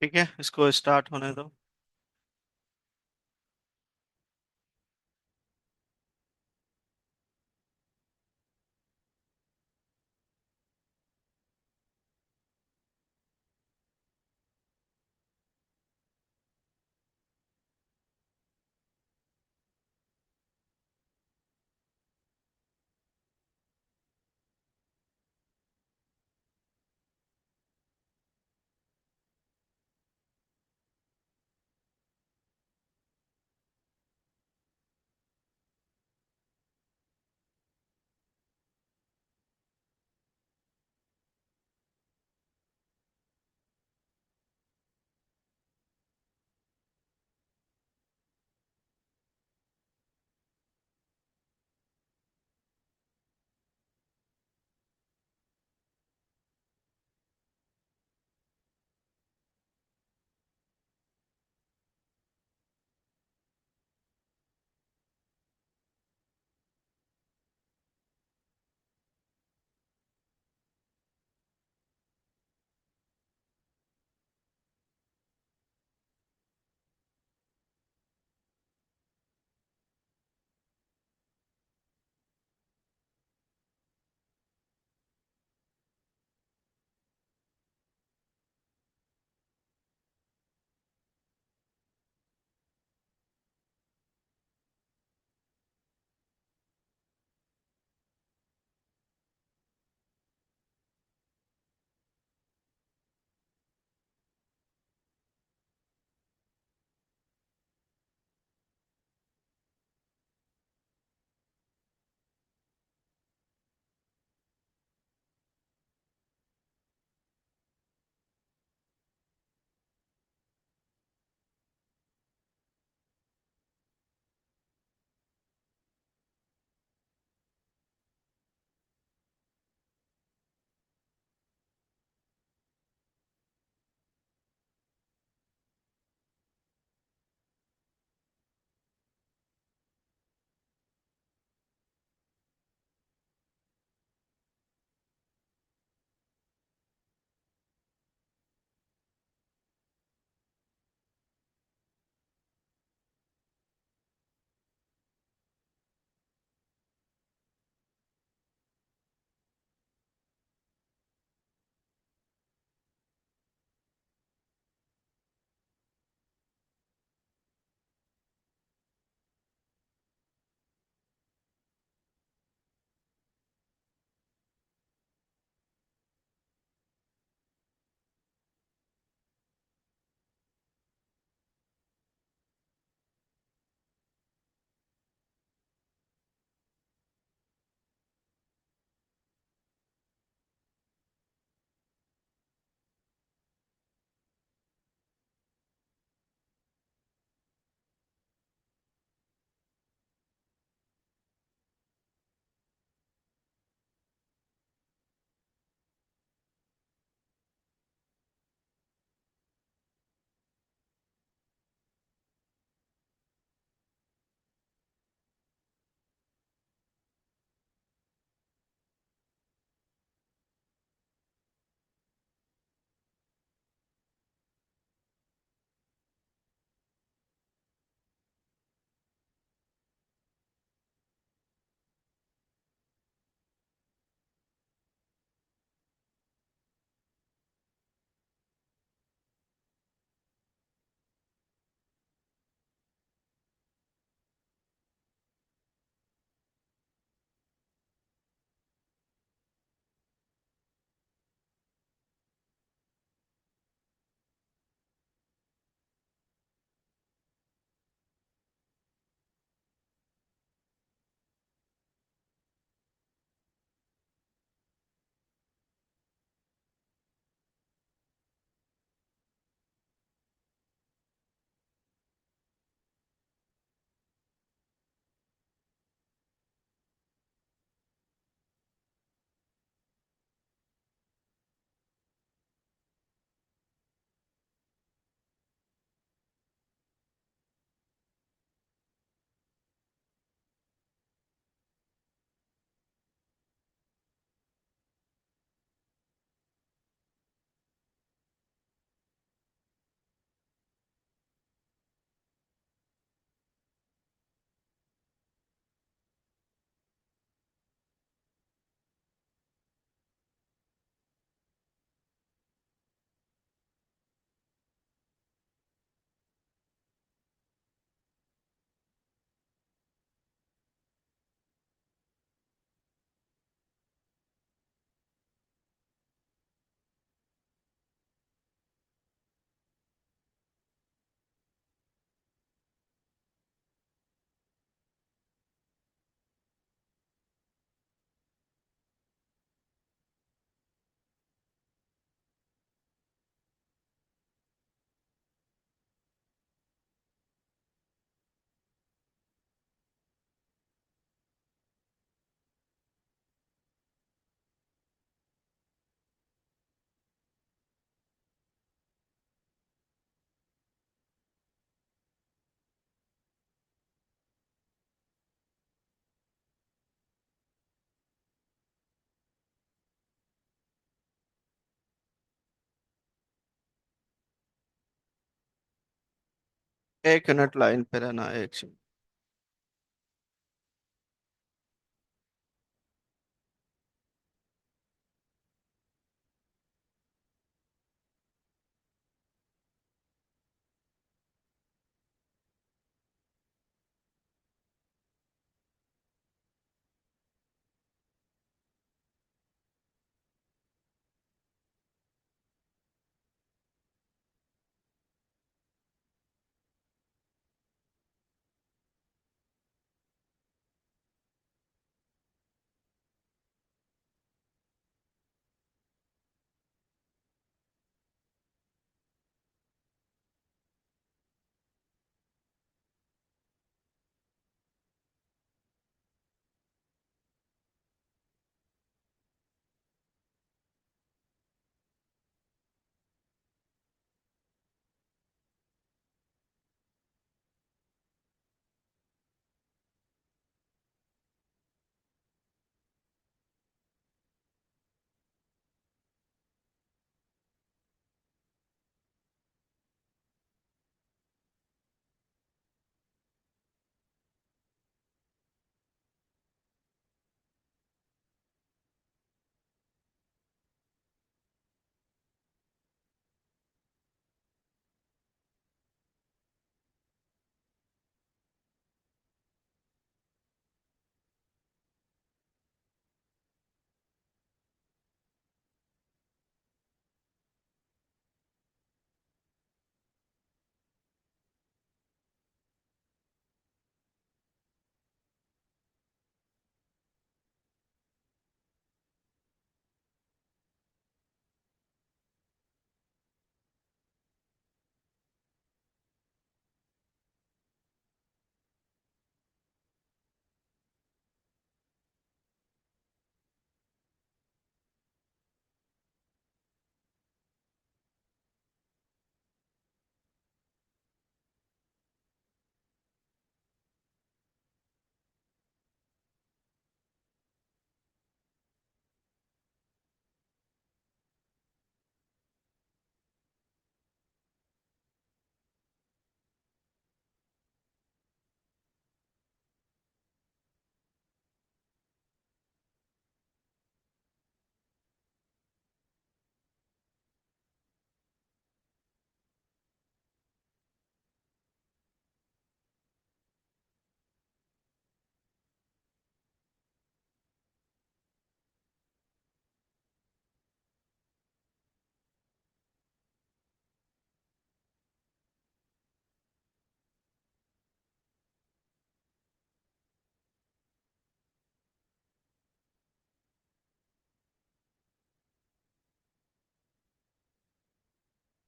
ठीक है, इसको स्टार्ट होने दो। एक मिनट लाइन पे रहना, एक सेकंड।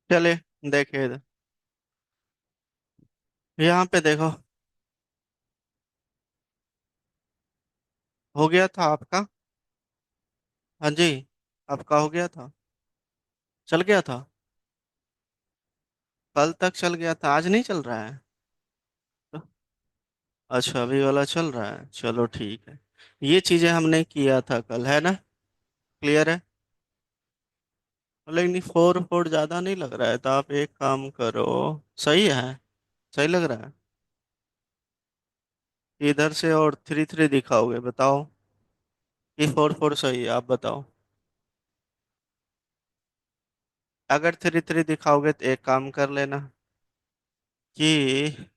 चले, देखिए इधर। यहाँ पे देखो। हो गया था आपका। हाँ जी। आपका हो गया था। चल गया था। कल तक चल गया था, आज नहीं चल रहा है। तो, अच्छा, अभी वाला चल रहा है, चलो ठीक है। ये चीजें हमने किया था कल, है ना। क्लियर है। लेकिन फोर फोर ज्यादा नहीं लग रहा है, तो आप एक काम करो। सही है। सही लग रहा है। इधर से और थ्री थ्री दिखाओगे, बताओ। ये फोर फोर सही है, आप बताओ। अगर थ्री थ्री दिखाओगे तो एक काम कर लेना कि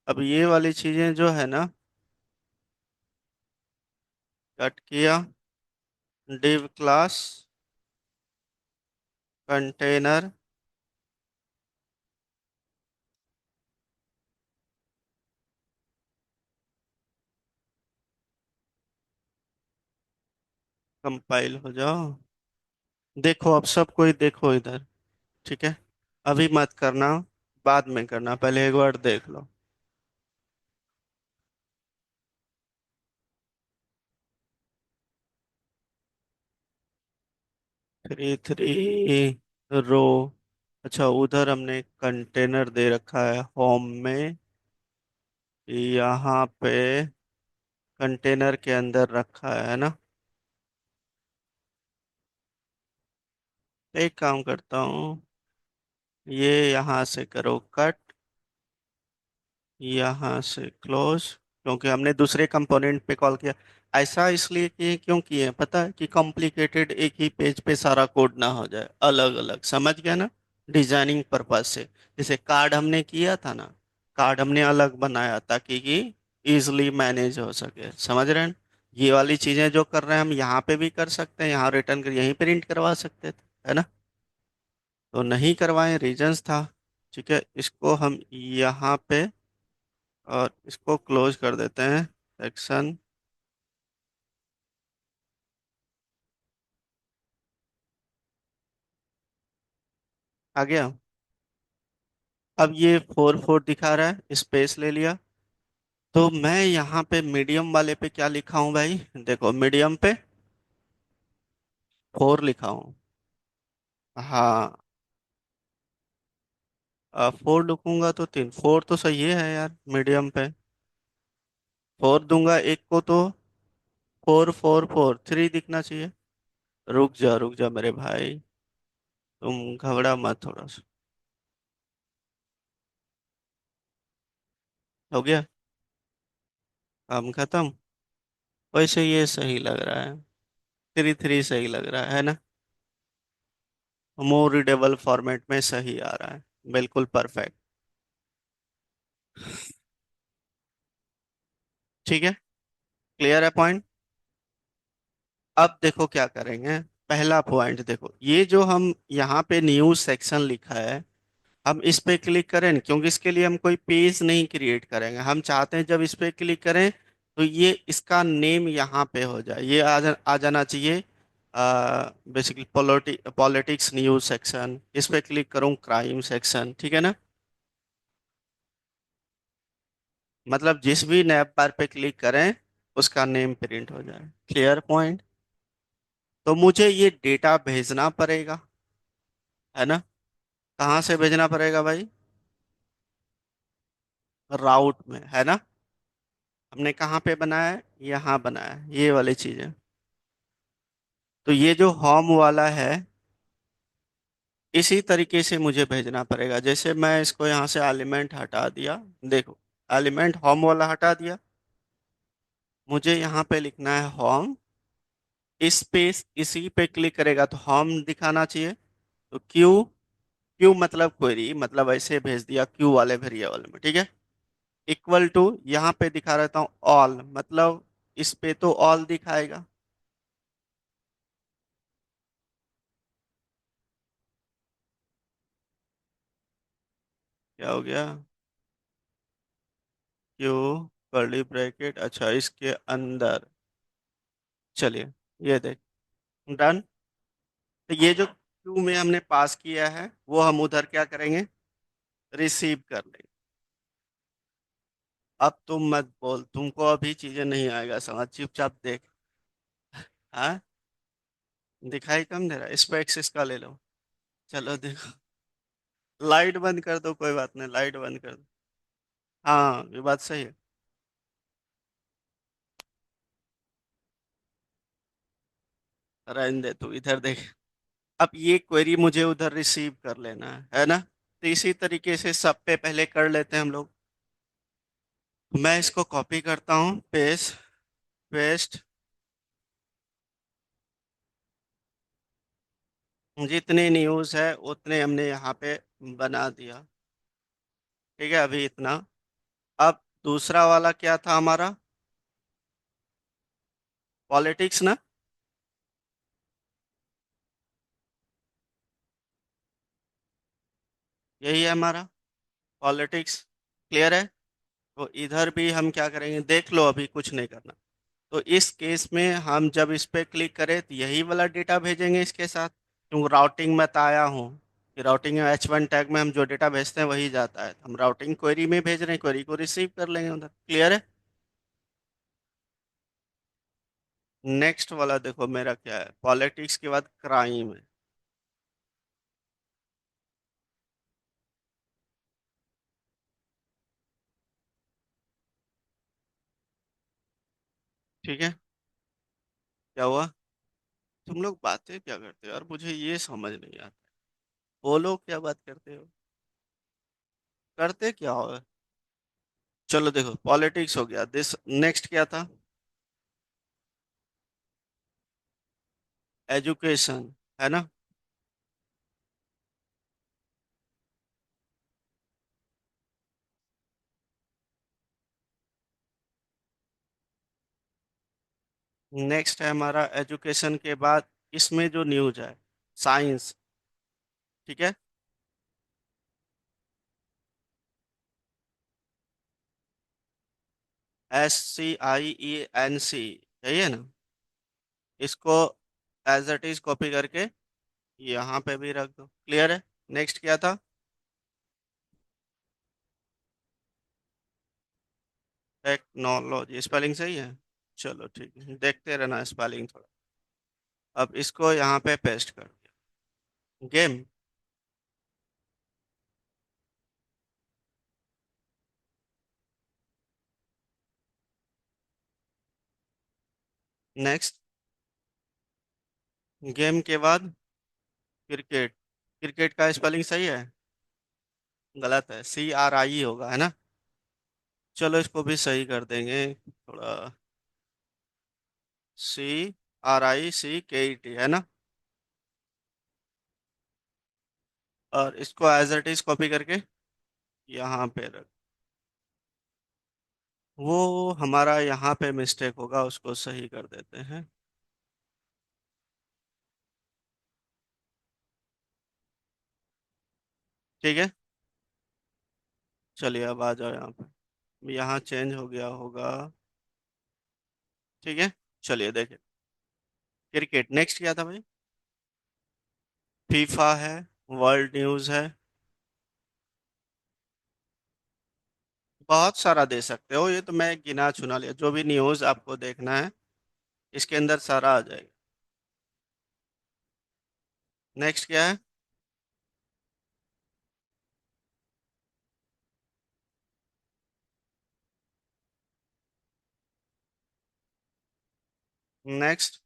अब ये वाली चीजें जो है ना, कट किया। डिव क्लास कंटेनर कंपाइल हो जाओ। देखो, अब सब कोई देखो इधर। ठीक है। अभी मत करना, बाद में करना, पहले एक बार देख लो। Three three row. अच्छा, उधर हमने कंटेनर दे रखा है होम में। यहाँ पे कंटेनर के अंदर रखा है ना। एक काम करता हूँ, ये यहाँ से करो कट। यहाँ से क्लोज, क्योंकि हमने दूसरे कंपोनेंट पे कॉल किया। ऐसा इसलिए किए, क्यों किए पता है? कि कॉम्प्लिकेटेड एक ही पेज पे सारा कोड ना हो जाए, अलग अलग, समझ गया ना? डिजाइनिंग पर्पज से। जैसे कार्ड हमने किया था ना, कार्ड हमने अलग बनाया ताकि कि इजिली मैनेज हो सके, समझ रहे हैं? ये वाली चीजें जो कर रहे हैं हम यहाँ पे भी कर सकते हैं, यहाँ रिटर्न कर यहीं प्रिंट करवा सकते थे, है ना? तो नहीं करवाएं, रीजंस था। ठीक है, इसको हम यहाँ पे और इसको क्लोज कर देते हैं, सेक्शन। आ गया। अब ये 4 4 दिखा रहा है, स्पेस ले लिया। तो मैं यहाँ पे मीडियम वाले पे क्या लिखा हूँ भाई? देखो मीडियम पे 4 लिखा हूँ। हाँ, 4 लिखूंगा तो 3, 4 तो सही है यार मीडियम पे। 4 दूंगा एक को तो 4 4 4 3 दिखना चाहिए। रुक जा मेरे भाई, तुम घबरा मत थोड़ा सा। हो गया, काम खत्म। वैसे ये सही लग रहा है, 3 3 सही लग रहा है ना? मोर रीडेबल फॉर्मेट में सही आ रहा है, बिल्कुल परफेक्ट। ठीक है, क्लियर है पॉइंट? अब देखो क्या करेंगे। पहला पॉइंट देखो, ये जो हम यहाँ पे न्यूज सेक्शन लिखा है, हम इस पे क्लिक करें न, क्योंकि इसके लिए हम कोई पेज नहीं क्रिएट करेंगे। हम चाहते हैं जब इस पे क्लिक करें तो ये इसका नेम यहाँ पे हो जाए, ये आ जाना चाहिए। बेसिकली पॉलिटिक्स न्यूज सेक्शन, इस पे क्लिक करूँ क्राइम सेक्शन, ठीक है ना? मतलब जिस भी नैब बार पे क्लिक करें उसका नेम प्रिंट हो जाए। Clear point? तो मुझे ये डेटा भेजना पड़ेगा, है ना? कहाँ से भेजना पड़ेगा भाई? राउट में, है ना? हमने कहाँ पे बनाया है? यहाँ बनाया है, ये वाली चीजें। तो ये जो होम वाला है, इसी तरीके से मुझे भेजना पड़ेगा। जैसे मैं इसको यहाँ से एलिमेंट हटा दिया, देखो एलिमेंट होम वाला हटा दिया। मुझे यहाँ पे लिखना है होम, स्पेस, इसी पे क्लिक करेगा तो होम दिखाना चाहिए। तो क्यू, क्यू मतलब क्वेरी, मतलब ऐसे भेज दिया क्यू वाले वेरिएबल में, ठीक है? इक्वल टू, यहाँ पे दिखा रहता हूँ ऑल, मतलब इस पे तो ऑल दिखाएगा। क्या हो गया? क्यू, कर्ली ब्रैकेट, अच्छा इसके अंदर। चलिए, ये देख, डन। तो ये जो क्यू में हमने पास किया है वो हम उधर क्या करेंगे? रिसीव कर लेंगे। अब तुम मत बोल, तुमको अभी चीजें नहीं आएगा समझ, चुपचाप देख। हाँ, दिखाई कम दे रहा है, इसको एक्सेस का ले लो। चलो देखो, लाइट बंद कर दो, कोई बात नहीं, लाइट बंद कर दो। हाँ ये बात सही है। रहने दे तू, इधर देख। अब ये क्वेरी मुझे उधर रिसीव कर लेना है ना? तो इसी तरीके से सब पे पहले कर लेते हैं हम लोग। मैं इसको कॉपी करता हूँ, पेस्ट, पेस्ट। जितने न्यूज़ है उतने हमने यहाँ पे बना दिया। ठीक है, अभी इतना। अब दूसरा वाला क्या था हमारा? पॉलिटिक्स ना? यही है हमारा पॉलिटिक्स। क्लियर है? तो इधर भी हम क्या करेंगे, देख लो, अभी कुछ नहीं करना। तो इस केस में हम जब इस पे क्लिक करें तो यही वाला डेटा भेजेंगे इसके साथ, क्योंकि राउटिंग में बताया हूँ कि राउटिंग में H1 टैग में हम जो डेटा भेजते हैं वही जाता है। हम राउटिंग क्वेरी में भेज रहे हैं, क्वेरी को रिसीव कर लेंगे उधर। क्लियर है? नेक्स्ट वाला देखो मेरा क्या है, पॉलिटिक्स के बाद क्राइम है। ठीक है, क्या हुआ? तुम लोग बातें क्या करते हो यार, मुझे ये समझ नहीं आता। बोलो क्या बात करते हो, करते क्या हो? चलो देखो, पॉलिटिक्स हो गया, दिस नेक्स्ट क्या था? एजुकेशन, है ना? नेक्स्ट है हमारा एजुकेशन के बाद, इसमें जो न्यूज है, साइंस। ठीक है। SCIENC, यही है ना? इसको एज इट इज कॉपी करके यहाँ पे भी रख दो। क्लियर है? नेक्स्ट क्या था? टेक्नोलॉजी, स्पेलिंग सही है? चलो ठीक है, देखते रहना स्पेलिंग थोड़ा। अब इसको यहाँ पे पेस्ट कर दिया। गेम। नेक्स्ट। गेम के बाद क्रिकेट। क्रिकेट का स्पेलिंग सही है? गलत है, CRI होगा, है ना? चलो इसको भी सही कर देंगे थोड़ा। CRICKET, है ना? और इसको एज इट इज कॉपी करके यहाँ पे रख। वो हमारा यहाँ पे मिस्टेक होगा, उसको सही कर देते हैं। ठीक है। चलिए अब आ जाओ यहाँ पे, यहाँ चेंज हो गया होगा। ठीक है। चलिए देखिए, क्रिकेट नेक्स्ट क्या था भाई? फीफा है, वर्ल्ड न्यूज़ है। बहुत सारा दे सकते हो, ये तो मैं गिना चुना लिया, जो भी न्यूज़ आपको देखना है इसके अंदर सारा आ जाएगा। नेक्स्ट क्या है? नेक्स्ट।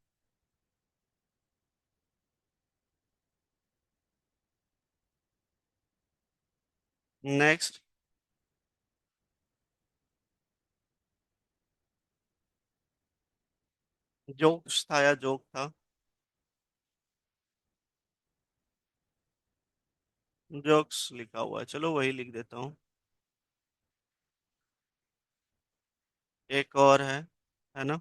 नेक्स्ट। जोक्स था या जोक था? जोक्स लिखा हुआ है, चलो वही लिख देता हूँ। एक और है ना?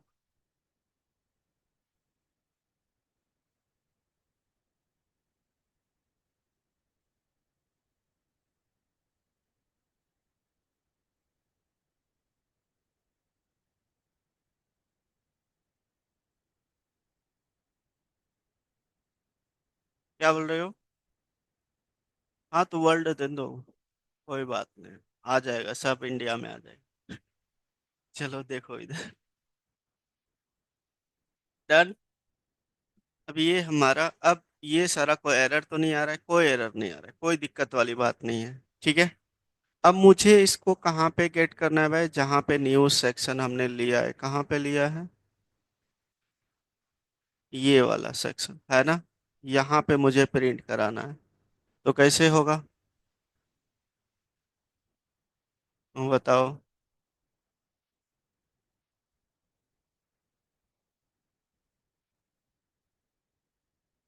क्या बोल रहे हो? हाँ तो वर्ल्ड दे दो, कोई बात नहीं, आ जाएगा, सब इंडिया में आ जाएगा। चलो देखो इधर। डन। अब ये हमारा, अब ये सारा कोई एरर तो नहीं आ रहा है? कोई एरर नहीं आ रहा है, कोई दिक्कत वाली बात नहीं है। ठीक है। अब मुझे इसको कहाँ पे गेट करना है भाई? जहाँ पे न्यूज़ सेक्शन हमने लिया है, कहाँ पे लिया है? ये वाला सेक्शन है ना? यहाँ पे मुझे प्रिंट कराना है, तो कैसे होगा? बताओ।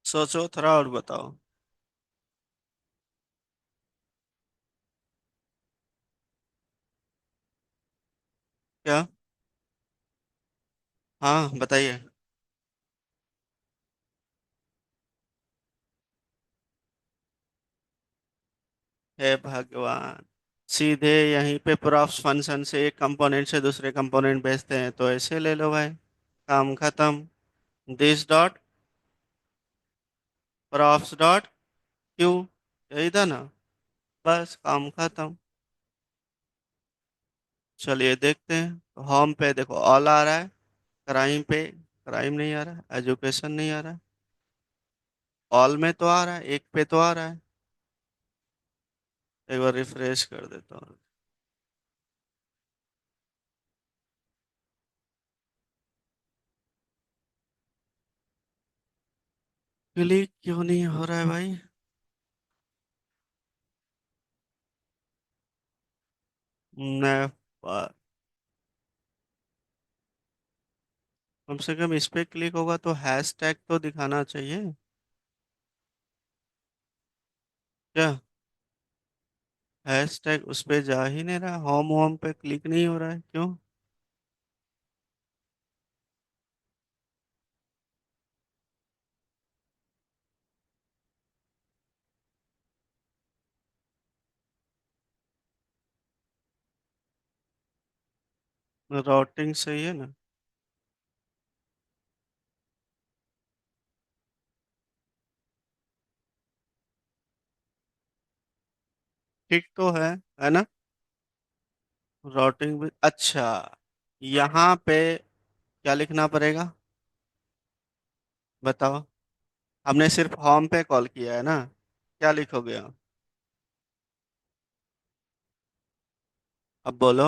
सोचो थोड़ा और बताओ। क्या? हाँ बताइए। हे भगवान, सीधे यहीं पे प्रॉप्स फंक्शन से एक कंपोनेंट से दूसरे कंपोनेंट भेजते हैं, तो ऐसे ले लो भाई, काम खत्म। This dot props dot Q, यही था ना? बस काम खत्म। चलिए देखते हैं, होम पे देखो ऑल आ रहा है, क्राइम पे क्राइम नहीं आ रहा है, एजुकेशन नहीं आ रहा है। ऑल में तो आ रहा है, एक पे तो आ रहा है। एक बार रिफ्रेश कर देता हूँ। क्लिक क्यों नहीं हो रहा है भाई? वाह, कम से कम इस पे क्लिक होगा तो हैश टैग तो दिखाना चाहिए। क्या? हैश टैग उस पे जा ही नहीं रहा, होम होम पे क्लिक नहीं हो रहा है, क्यों? राउटिंग सही है ना? ठीक तो है ना? राउटिंग भी अच्छा। यहाँ पे क्या लिखना पड़ेगा? बताओ। हमने सिर्फ होम पे कॉल किया है ना? क्या लिखोगे आप? अब बोलो।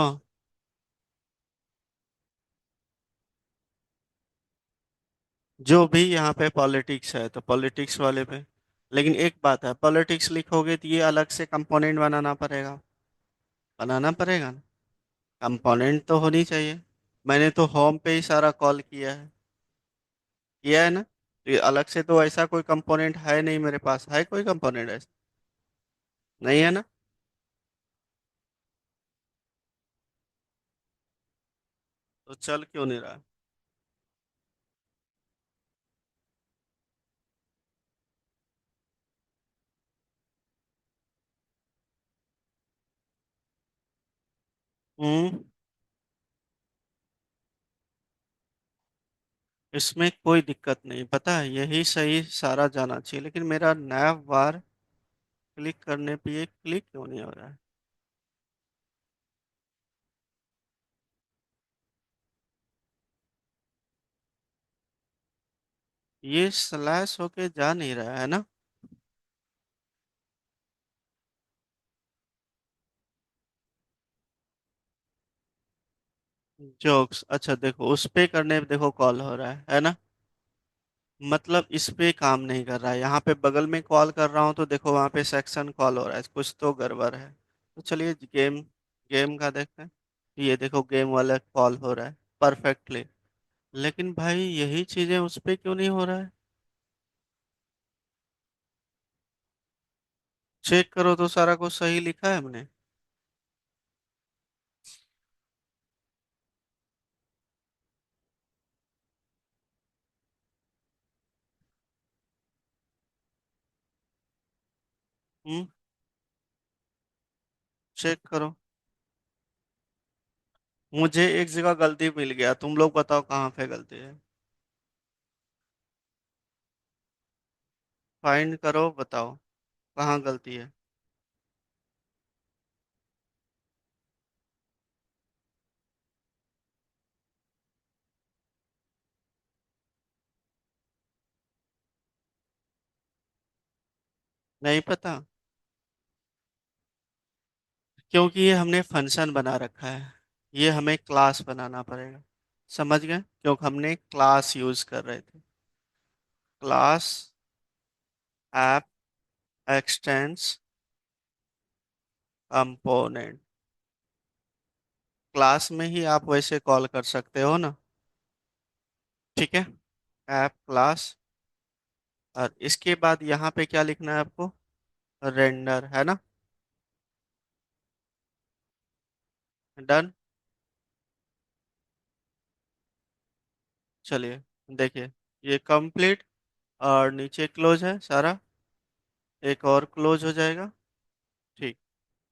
जो भी यहाँ पे पॉलिटिक्स है तो पॉलिटिक्स वाले पे। लेकिन एक बात है, पॉलिटिक्स लिखोगे तो ये अलग से कंपोनेंट बनाना पड़ेगा। बनाना पड़ेगा ना? कंपोनेंट तो होनी चाहिए। मैंने तो होम पे ही सारा कॉल किया है। किया है ना? तो ये अलग से तो ऐसा कोई कंपोनेंट है नहीं मेरे पास, है कोई कंपोनेंट ऐसा? नहीं है ना? तो चल क्यों नहीं रहा? हम्म। इसमें कोई दिक्कत नहीं, पता है, यही सही सारा जाना चाहिए, लेकिन मेरा नया बार क्लिक करने पे ये क्लिक क्यों नहीं हो रहा है? ये स्लैश होके जा नहीं रहा है ना? जोक्स, अच्छा देखो उस पे करने पे देखो कॉल हो रहा है ना? मतलब इस पे काम नहीं कर रहा है, यहाँ पे बगल में कॉल कर रहा हूँ तो देखो वहाँ पे सेक्शन कॉल हो रहा है, कुछ तो गड़बड़ है। तो चलिए गेम, गेम का देखते हैं। ये देखो गेम वाला कॉल हो रहा है परफेक्टली। लेकिन भाई यही चीजें उस पे क्यों नहीं हो रहा है? चेक करो तो सारा कुछ सही लिखा है हमने। हम्म। चेक करो। मुझे एक जगह गलती मिल गया, तुम लोग बताओ कहाँ पे गलती है? फाइंड करो, बताओ कहाँ गलती है। नहीं पता? क्योंकि ये हमने फंक्शन बना रखा है, ये हमें क्लास बनाना पड़ेगा। समझ गए? क्योंकि हमने क्लास यूज कर रहे थे। Class app expanse component. Class में ही आप वैसे कॉल कर सकते हो ना? ठीक है। App class. और इसके बाद यहाँ पे क्या लिखना है आपको? रेंडर, है ना? डन। चलिए देखिए, ये कंप्लीट और नीचे क्लोज है सारा। एक और क्लोज हो जाएगा। ठीक।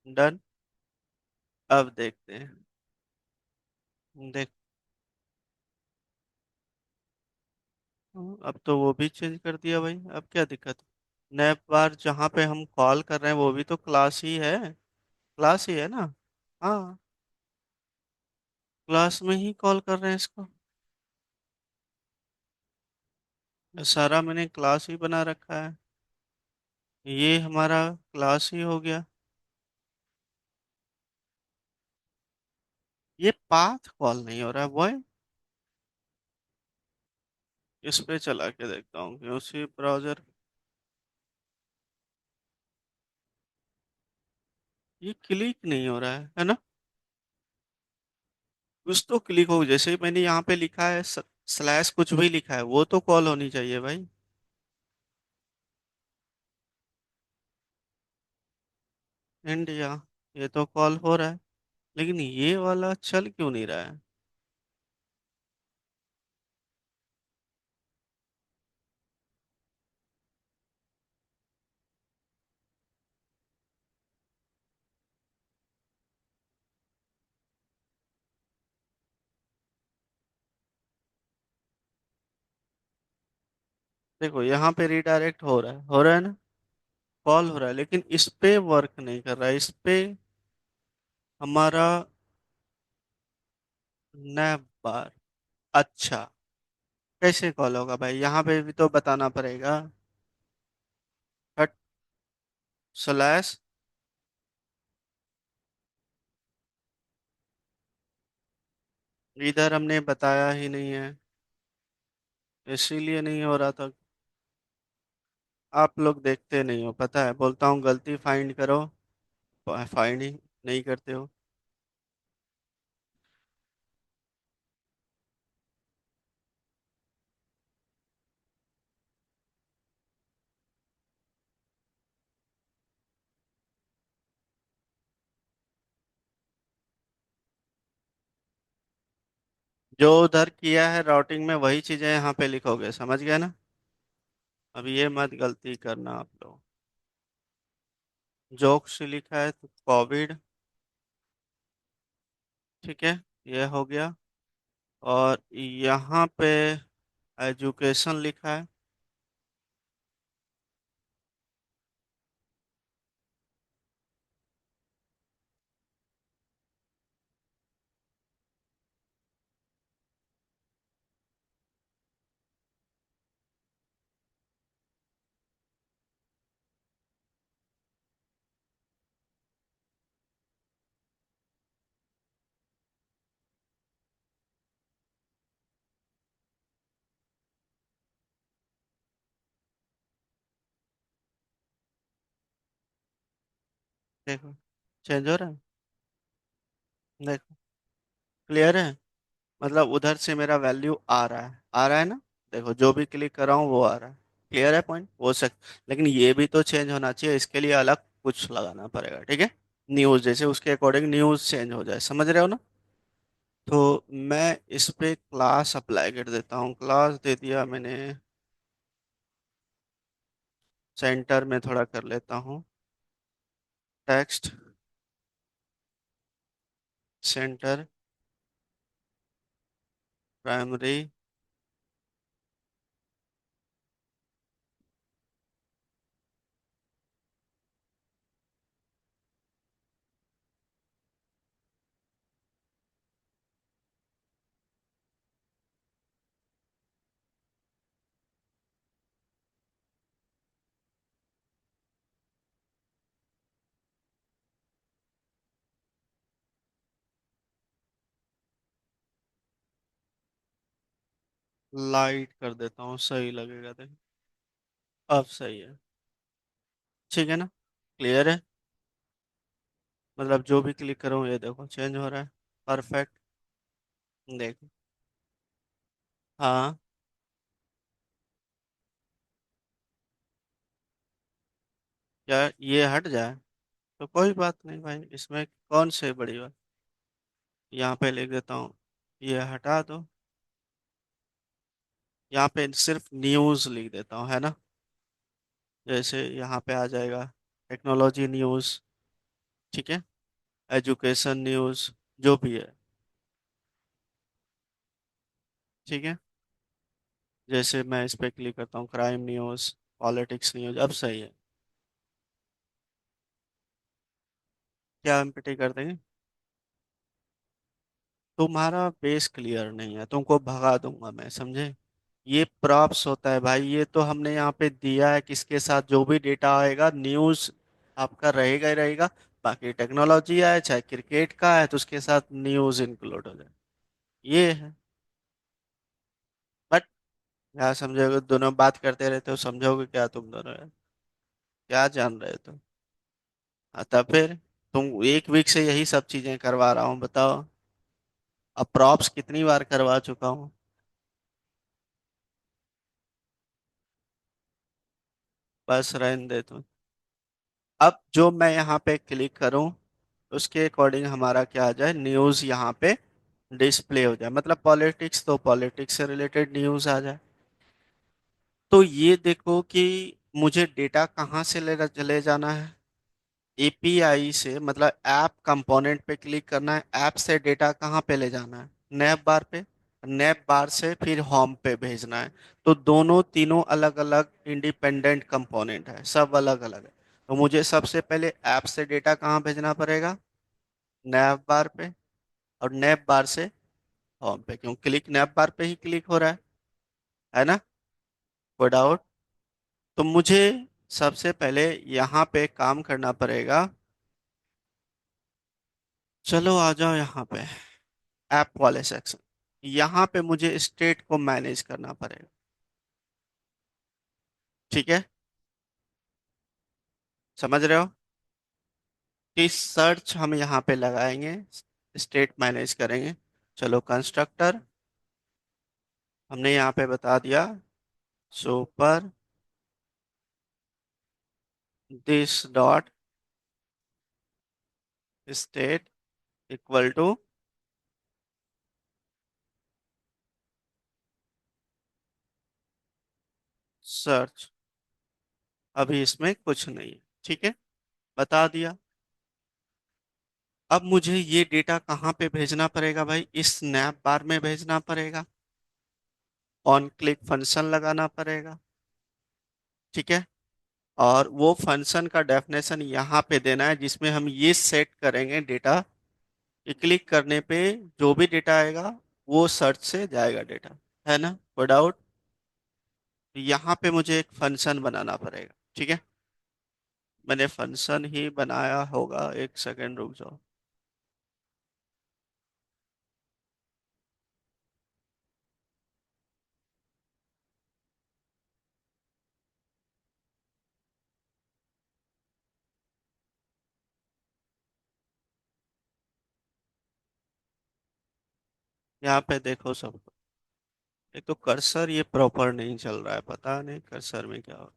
डन। अब देखते हैं। देख, अब तो वो भी चेंज कर दिया भाई, अब क्या दिक्कत है? नए बार जहाँ पे हम कॉल कर रहे हैं वो भी तो क्लास ही है। क्लास ही है ना? हाँ, क्लास में ही कॉल कर रहे हैं इसको। सारा मैंने क्लास ही बना रखा है। ये हमारा क्लास ही हो गया। ये पाथ कॉल नहीं हो रहा है वो। इस पे चला के देखता हूँ कि उसी ब्राउजर। ये क्लिक नहीं हो रहा है ना? कुछ तो क्लिक हो, जैसे ही मैंने यहाँ पे लिखा है स्लैश कुछ भी लिखा है, वो तो कॉल होनी चाहिए भाई। इंडिया, ये तो कॉल हो रहा है, लेकिन ये वाला चल क्यों नहीं रहा है? देखो यहाँ पे रिडायरेक्ट हो रहा है, हो रहा है ना, कॉल हो रहा है, लेकिन इस पे वर्क नहीं कर रहा है, इस पे हमारा नैप बार। अच्छा, कैसे कॉल होगा भाई, यहाँ पे भी तो बताना पड़ेगा। हट, स्लैश, इधर हमने बताया ही नहीं है, इसीलिए नहीं हो रहा था। आप लोग देखते नहीं हो, पता है, बोलता हूँ गलती फाइंड करो, फाइंड ही नहीं करते हो। जो उधर किया है राउटिंग में वही चीजें यहाँ पे लिखोगे, समझ गए ना? अब ये मत गलती करना आप लोग। जोक्स लिखा है तो कोविड, ठीक है, ये हो गया। और यहाँ पे एजुकेशन लिखा है। देखो, चेंज हो रहा है, देखो, क्लियर है। मतलब उधर से मेरा वैल्यू आ रहा है, आ रहा है ना, देखो जो भी क्लिक कर रहा हूँ वो आ रहा है। क्लियर है पॉइंट, वो सक लेकिन ये भी तो चेंज होना चाहिए, इसके लिए अलग कुछ लगाना पड़ेगा, ठीक है। न्यूज़, जैसे उसके अकॉर्डिंग न्यूज़ चेंज हो जाए, समझ रहे हो ना? तो मैं इस पे क्लास अप्लाई कर देता हूँ, क्लास दे दिया मैंने। सेंटर में थोड़ा कर लेता हूँ, टेक्स्ट सेंटर प्राइमरी। लाइट कर देता हूँ, सही लगेगा, देख, अब सही है, ठीक है ना, क्लियर है। मतलब जो भी क्लिक करूँ ये देखो चेंज हो रहा है, परफेक्ट। देखो, हाँ, क्या ये हट जाए? तो कोई बात नहीं भाई, इसमें कौन से बड़ी बात। यहाँ पे लिख देता हूँ, ये हटा दो, यहाँ पे सिर्फ न्यूज़ लिख देता हूँ, है ना। जैसे यहाँ पे आ जाएगा टेक्नोलॉजी न्यूज़, ठीक है, एजुकेशन न्यूज़, जो भी है, ठीक है। जैसे मैं इस पे क्लिक करता हूँ, क्राइम न्यूज़, पॉलिटिक्स न्यूज़, अब सही है। क्या एम्पिटी कर देंगे? तुम्हारा बेस क्लियर नहीं है, तुमको भगा दूंगा मैं, समझे? ये प्रॉप्स होता है भाई, ये तो हमने यहाँ पे दिया है, किसके साथ जो भी डेटा आएगा न्यूज़ आपका रहेगा ही रहेगा। बाकी टेक्नोलॉजी आए चाहे क्रिकेट का है तो उसके साथ न्यूज़ इंक्लूड हो जाए, ये है। बट क्या समझोगे, दोनों बात करते रहते हो, समझोगे क्या तुम दोनों यार? क्या जान रहे हो तुम? तब फिर तुम एक वीक से यही सब चीजें करवा रहा हूँ, बताओ। अब प्रॉप्स कितनी बार करवा चुका हूँ। बस रहने दे तू। अब जो मैं यहाँ पे क्लिक करूँ उसके अकॉर्डिंग हमारा क्या आ जाए, न्यूज़ यहाँ पे डिस्प्ले हो जाए, मतलब पॉलिटिक्स तो पॉलिटिक्स से रिलेटेड न्यूज़ आ जाए। तो ये देखो कि मुझे डेटा कहाँ से ले जाना है, एपीआई से, मतलब ऐप कंपोनेंट पे क्लिक करना है, ऐप से डेटा कहाँ पे ले जाना है, नैप बार पे, नैप बार से फिर होम पे भेजना है। तो दोनों तीनों अलग अलग इंडिपेंडेंट कंपोनेंट है, सब अलग अलग है। तो मुझे सबसे पहले ऐप से डेटा कहाँ भेजना पड़ेगा, नैप बार पे, और नैप बार से होम पे, क्यों क्लिक नैप बार पे ही क्लिक हो रहा है ना, नो डाउट। तो मुझे सबसे पहले यहाँ पे काम करना पड़ेगा। चलो आ जाओ यहाँ पे, ऐप वाले सेक्शन। यहाँ पे मुझे स्टेट को मैनेज करना पड़ेगा। ठीक है, समझ रहे हो कि सर्च हम यहाँ पे लगाएंगे, स्टेट मैनेज करेंगे। चलो कंस्ट्रक्टर हमने यहाँ पे बता दिया, super this dot state equal to search. अभी इसमें कुछ नहीं है, ठीक है, बता दिया। अब मुझे ये डेटा कहाँ पे भेजना पड़ेगा भाई, इस स्नैप बार में भेजना पड़ेगा, ऑन क्लिक फंक्शन लगाना पड़ेगा। ठीक है, और वो फंक्शन का डेफिनेशन यहाँ पे देना है, जिसमें हम ये सेट करेंगे डेटा कि क्लिक करने पे जो भी डेटा आएगा वो सर्च से जाएगा डेटा, है ना, कोई डाउट। यहाँ पे मुझे एक फंक्शन बनाना पड़ेगा। ठीक है, मैंने फंक्शन ही बनाया होगा, एक सेकेंड रुक जाओ। यहाँ पे देखो सब, एक तो कर्सर ये प्रॉपर नहीं चल रहा है, पता नहीं कर्सर में क्या हो।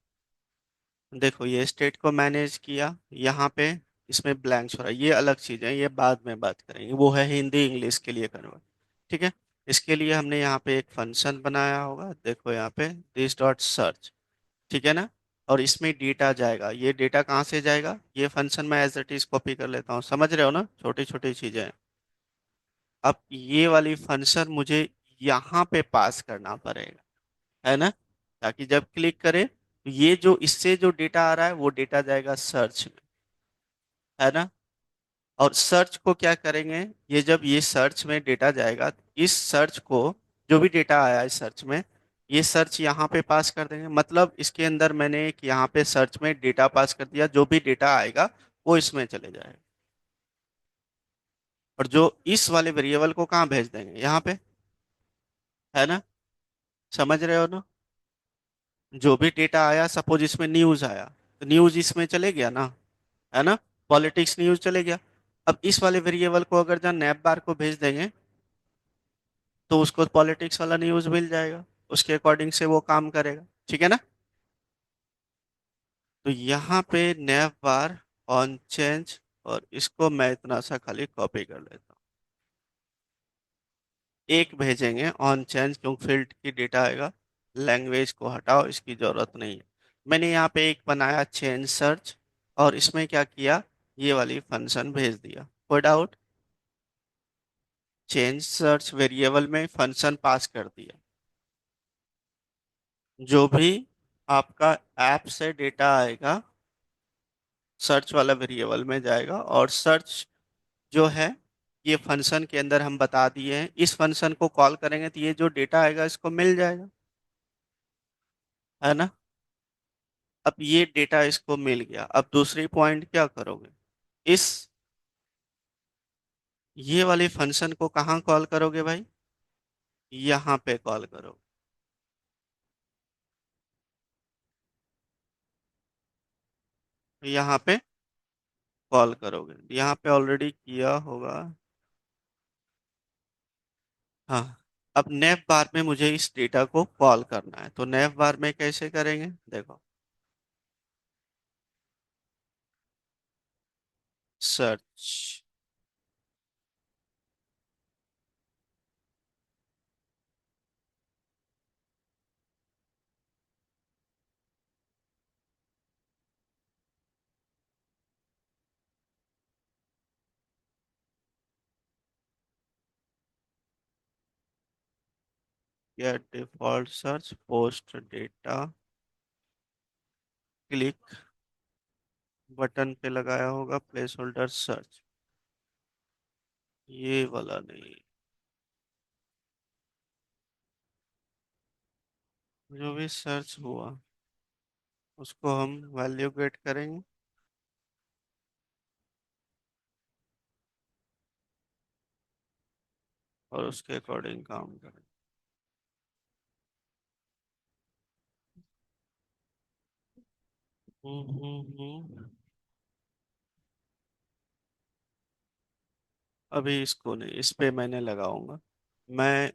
देखो ये स्टेट को मैनेज किया, यहाँ पे इसमें ब्लैंक्स हो रहा है, ये अलग चीज़ है, ये बाद में बात करेंगे, वो है हिंदी इंग्लिश के लिए कन्वर्ट। ठीक है, इसके लिए हमने यहाँ पे एक फंक्शन बनाया होगा, देखो यहाँ पे दिस डॉट सर्च। ठीक है ना, और इसमें डेटा जाएगा, ये डेटा कहाँ से जाएगा, ये फंक्शन मैं एज इट इज कॉपी कर लेता हूँ, समझ रहे हो ना, छोटी छोटी चीजें हैं। अब ये वाली फंक्शन मुझे यहाँ पे पास करना पड़ेगा, है ना, ताकि जब क्लिक करें तो ये जो इससे जो डेटा आ रहा है वो डेटा जाएगा सर्च में, है ना। और सर्च को क्या करेंगे, ये जब ये सर्च में डेटा जाएगा, इस सर्च को, जो भी डेटा आया है सर्च में, ये सर्च यहाँ पे पास कर देंगे, मतलब इसके अंदर मैंने एक यहाँ पे सर्च में डेटा पास कर दिया, जो भी डेटा आएगा वो इसमें चले जाएगा। और जो इस वाले वेरिएबल को कहाँ भेज देंगे, यहाँ पे, है ना, समझ रहे हो ना। जो भी डेटा आया, सपोज इसमें न्यूज आया, तो न्यूज इसमें चले गया ना, है ना, पॉलिटिक्स न्यूज चले गया। अब इस वाले वेरिएबल को अगर जहाँ नैप बार को भेज देंगे तो उसको पॉलिटिक्स वाला न्यूज मिल जाएगा, उसके अकॉर्डिंग से वो काम करेगा। ठीक है ना, तो यहाँ पे नैप बार ऑन चेंज, और इसको मैं इतना सा खाली कॉपी कर लेता हूँ, एक भेजेंगे ऑन चेंज, क्योंकि फील्ड की डेटा आएगा। लैंग्वेज को हटाओ, इसकी जरूरत नहीं है। मैंने यहाँ पे एक बनाया चेंज सर्च, और इसमें क्या किया, ये वाली फंक्शन भेज दिया, कोई डाउट। चेंज सर्च वेरिएबल में फंक्शन पास कर दिया, जो भी आपका ऐप से डेटा आएगा सर्च वाला वेरिएबल में जाएगा, और सर्च जो है ये फंक्शन के अंदर हम बता दिए हैं, इस फंक्शन को कॉल करेंगे तो ये जो डेटा आएगा इसको मिल जाएगा, है ना। अब ये डेटा इसको मिल गया, अब दूसरी पॉइंट क्या करोगे, इस ये वाले फंक्शन को कहाँ कॉल करोगे भाई, यहाँ पे कॉल करोगे, यहाँ पे कॉल करोगे, यहाँ पे ऑलरेडी किया होगा। हाँ, अब नैव बार में मुझे इस डेटा को कॉल करना है, तो नैव बार में कैसे करेंगे, देखो। Search, get default search, post data, click button पे लगाया होगा प्लेस होल्डर सर्च, ये वाला नहीं। जो भी सर्च हुआ उसको हम वैल्यू गेट करेंगे और उसके अकॉर्डिंग काम करेंगे। हम्म। अभी इसको नहीं, इस पे मैंने लगाऊंगा। मैं,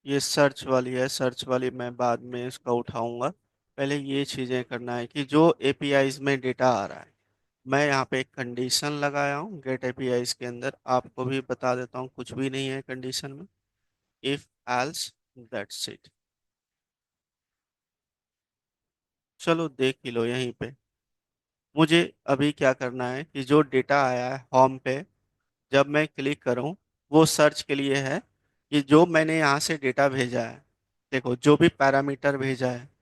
ये सर्च वाली है, सर्च वाली मैं बाद में इसका उठाऊंगा। पहले ये चीजें करना है कि जो एपीआईज में डेटा आ रहा है, मैं यहाँ पे एक कंडीशन लगाया हूँ गेट एपीआईज के अंदर, आपको भी बता देता हूँ, कुछ भी नहीं है कंडीशन में। If else, that's it. चलो देख ही लो यहीं पे। मुझे अभी क्या करना है कि जो डेटा आया है होम पे, जब मैं क्लिक करूं, वो सर्च के लिए है कि जो मैंने यहाँ से डेटा भेजा है, देखो जो भी पैरामीटर भेजा है।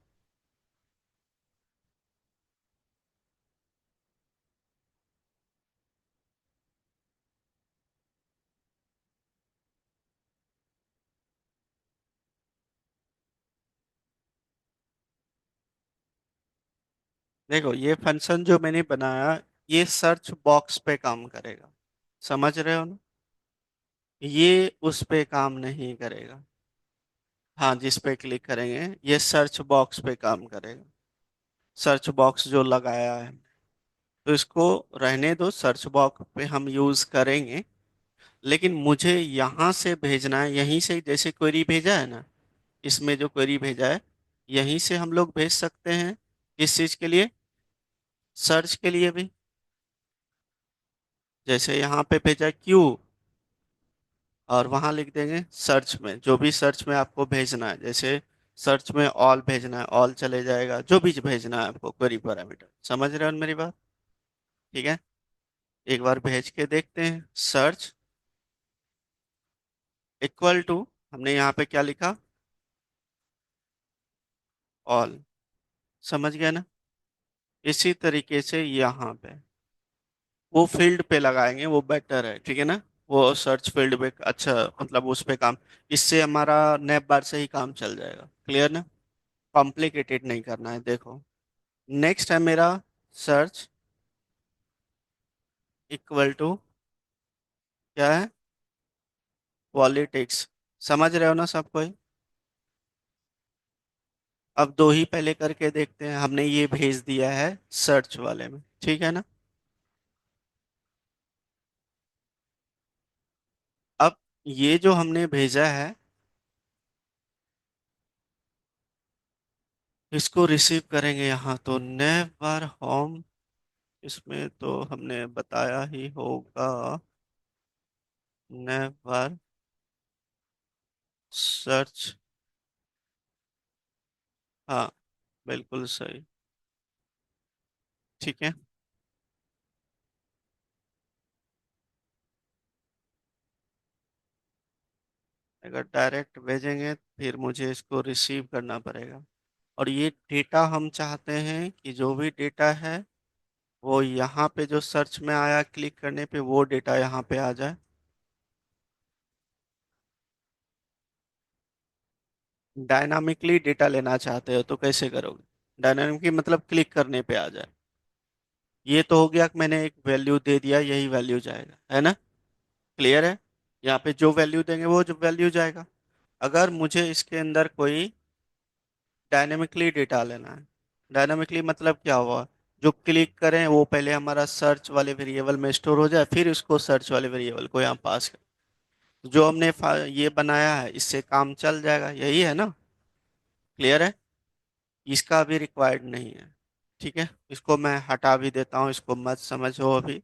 देखो ये फंक्शन जो मैंने बनाया, ये सर्च बॉक्स पे काम करेगा, समझ रहे हो ना। ये उस पे काम नहीं करेगा। हाँ, जिस पे क्लिक करेंगे ये सर्च बॉक्स पे काम करेगा, सर्च बॉक्स जो लगाया है। तो इसको रहने दो, सर्च बॉक्स पे हम यूज करेंगे। लेकिन मुझे यहाँ से भेजना है, यहीं से जैसे क्वेरी भेजा है ना, इसमें जो क्वेरी भेजा है, यहीं से हम लोग भेज सकते हैं। किस चीज के लिए, सर्च के लिए भी। जैसे यहाँ पे भेजा क्यू, और वहां लिख देंगे सर्च में, जो भी सर्च में आपको भेजना है, जैसे सर्च में ऑल भेजना है, ऑल चले जाएगा, जो भी भेजना है आपको क्वेरी पैरामीटर, समझ रहे हो मेरी बात। ठीक है, एक बार भेज के देखते हैं। सर्च इक्वल टू, हमने यहाँ पे क्या लिखा, ऑल, समझ गया ना। इसी तरीके से यहाँ पे वो फील्ड पे लगाएंगे, वो बेटर है, ठीक है ना। वो सर्च फील्ड पे अच्छा, मतलब उस पे काम, इससे हमारा नैप बार से ही काम चल जाएगा, क्लियर ना। कॉम्प्लिकेटेड नहीं करना है, देखो। नेक्स्ट है मेरा सर्च इक्वल टू, क्या है, पॉलिटिक्स, समझ रहे हो ना सब कोई। अब दो ही पहले करके देखते हैं, हमने ये भेज दिया है सर्च वाले में, ठीक है ना। अब ये जो हमने भेजा है, इसको रिसीव करेंगे यहाँ, तो नेवर होम, इसमें तो हमने बताया ही होगा, नेवर सर्च। हाँ, बिल्कुल सही। ठीक है, अगर डायरेक्ट भेजेंगे फिर मुझे इसको रिसीव करना पड़ेगा। और ये डेटा हम चाहते हैं कि जो भी डेटा है वो यहाँ पे जो सर्च में आया क्लिक करने पे, वो डेटा यहाँ पे आ जाए। डायनामिकली डेटा लेना चाहते हो तो कैसे करोगे, डायनामिकली मतलब क्लिक करने पे आ जाए। ये तो हो गया कि मैंने एक वैल्यू दे दिया, यही वैल्यू जाएगा, है ना। क्लियर है, यहाँ पे जो वैल्यू देंगे वो जो वैल्यू जाएगा। अगर मुझे इसके अंदर कोई डायनेमिकली डेटा लेना है, डायनेमिकली मतलब क्या हुआ, जो क्लिक करें वो पहले हमारा सर्च वाले वेरिएबल में स्टोर हो जाए, फिर उसको सर्च वाले वेरिएबल को यहाँ पास कर। जो हमने ये बनाया है इससे काम चल जाएगा, यही है ना? क्लियर है? इसका अभी रिक्वायर्ड नहीं है। ठीक है, इसको मैं हटा भी देता हूँ, इसको मत समझो अभी,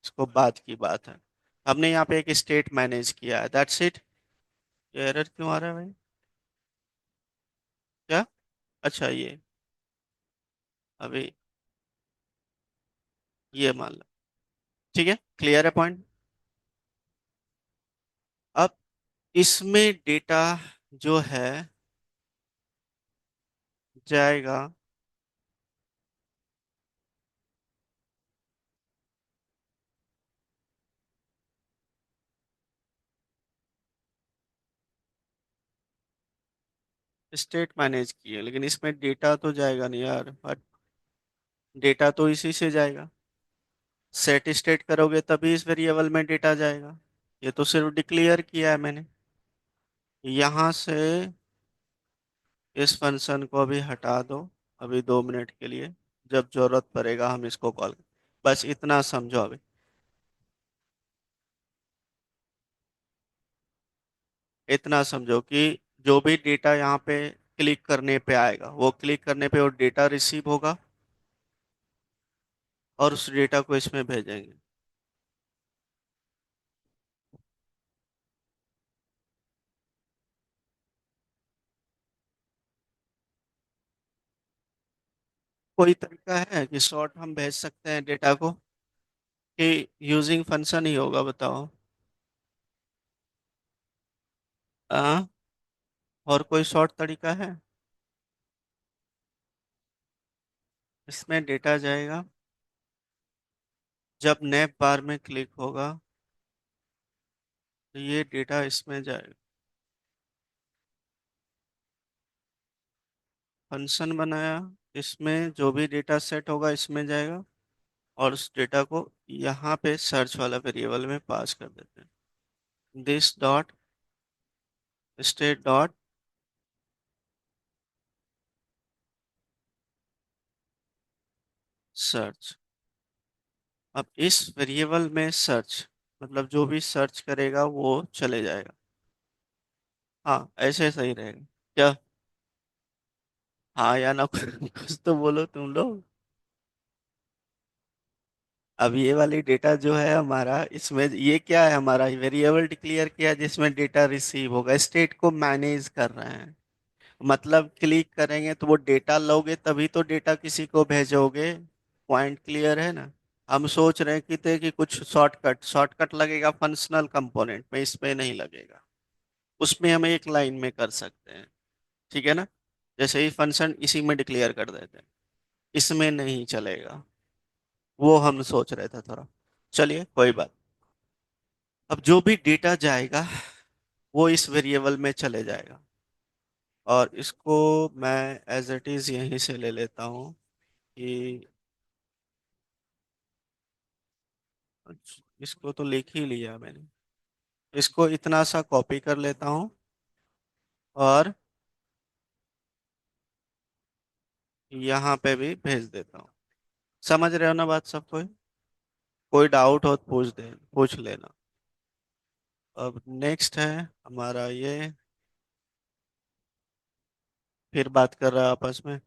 इसको बाद की बात है। हमने यहाँ पे एक स्टेट मैनेज किया है, दैट्स इट। एरर क्यों आ रहा है भाई? क्या? अच्छा, ये अभी ये मान लो। ठीक है, क्लियर है पॉइंट? अब इसमें डेटा जो है जाएगा, स्टेट मैनेज किए, लेकिन इसमें डेटा तो जाएगा नहीं यार, बट डेटा तो इसी से जाएगा। सेट स्टेट करोगे तभी इस वेरिएबल में डेटा जाएगा। ये तो सिर्फ डिक्लेयर किया है मैंने। यहाँ से इस फंक्शन को अभी हटा दो, अभी 2 मिनट के लिए। जब जरूरत पड़ेगा हम इसको कॉल, बस इतना समझो अभी। इतना समझो कि जो भी डेटा यहाँ पे क्लिक करने पे आएगा, वो क्लिक करने पे वो डेटा रिसीव होगा और उस डेटा को इसमें भेजेंगे। कोई तरीका है कि शॉर्ट हम भेज सकते हैं डेटा को, कि यूजिंग फंक्शन ही होगा, बताओ? हाँ, और कोई शॉर्ट तरीका है? इसमें डेटा जाएगा, जब नैप बार में क्लिक होगा तो ये डेटा इसमें जाएगा। फंक्शन बनाया, इसमें जो भी डेटा सेट होगा इसमें जाएगा, और उस डेटा को यहाँ पे सर्च वाला वेरिएबल में पास कर देते हैं, this dot state dot search. अब इस वेरिएबल में सर्च, मतलब जो भी सर्च करेगा वो चले जाएगा। हाँ, ऐसे सही रहेगा क्या? हाँ या ना? कुछ तो बोलो तुम लोग। अब ये वाली डेटा जो है हमारा, इसमें ये क्या है, हमारा वेरिएबल डिक्लेयर किया है जिसमें डेटा रिसीव होगा, स्टेट को मैनेज कर रहे हैं। मतलब क्लिक करेंगे तो वो डेटा लोगे तभी तो डेटा किसी को भेजोगे। पॉइंट क्लियर है ना? हम सोच रहे कि थे कि कुछ शॉर्टकट शॉर्टकट लगेगा फंक्शनल कंपोनेंट में, इस पे नहीं लगेगा। उसमें हम एक लाइन में कर सकते हैं, ठीक है ना? जैसे ही फंक्शन इसी में डिक्लेयर कर देते हैं, इसमें नहीं चलेगा। वो हम सोच रहे थे थोड़ा। चलिए कोई बात। अब जो भी डेटा जाएगा वो इस वेरिएबल में चले जाएगा, और इसको मैं एज इट इज यहीं से ले लेता हूँ कि इसको तो लिख ही लिया मैंने। इसको इतना सा कॉपी कर लेता हूँ और यहाँ पे भी भेज देता हूँ। समझ रहे हो ना बात सब? कोई डाउट हो तो पूछ लेना। अब नेक्स्ट है हमारा ये, फिर बात कर रहा है आपस में।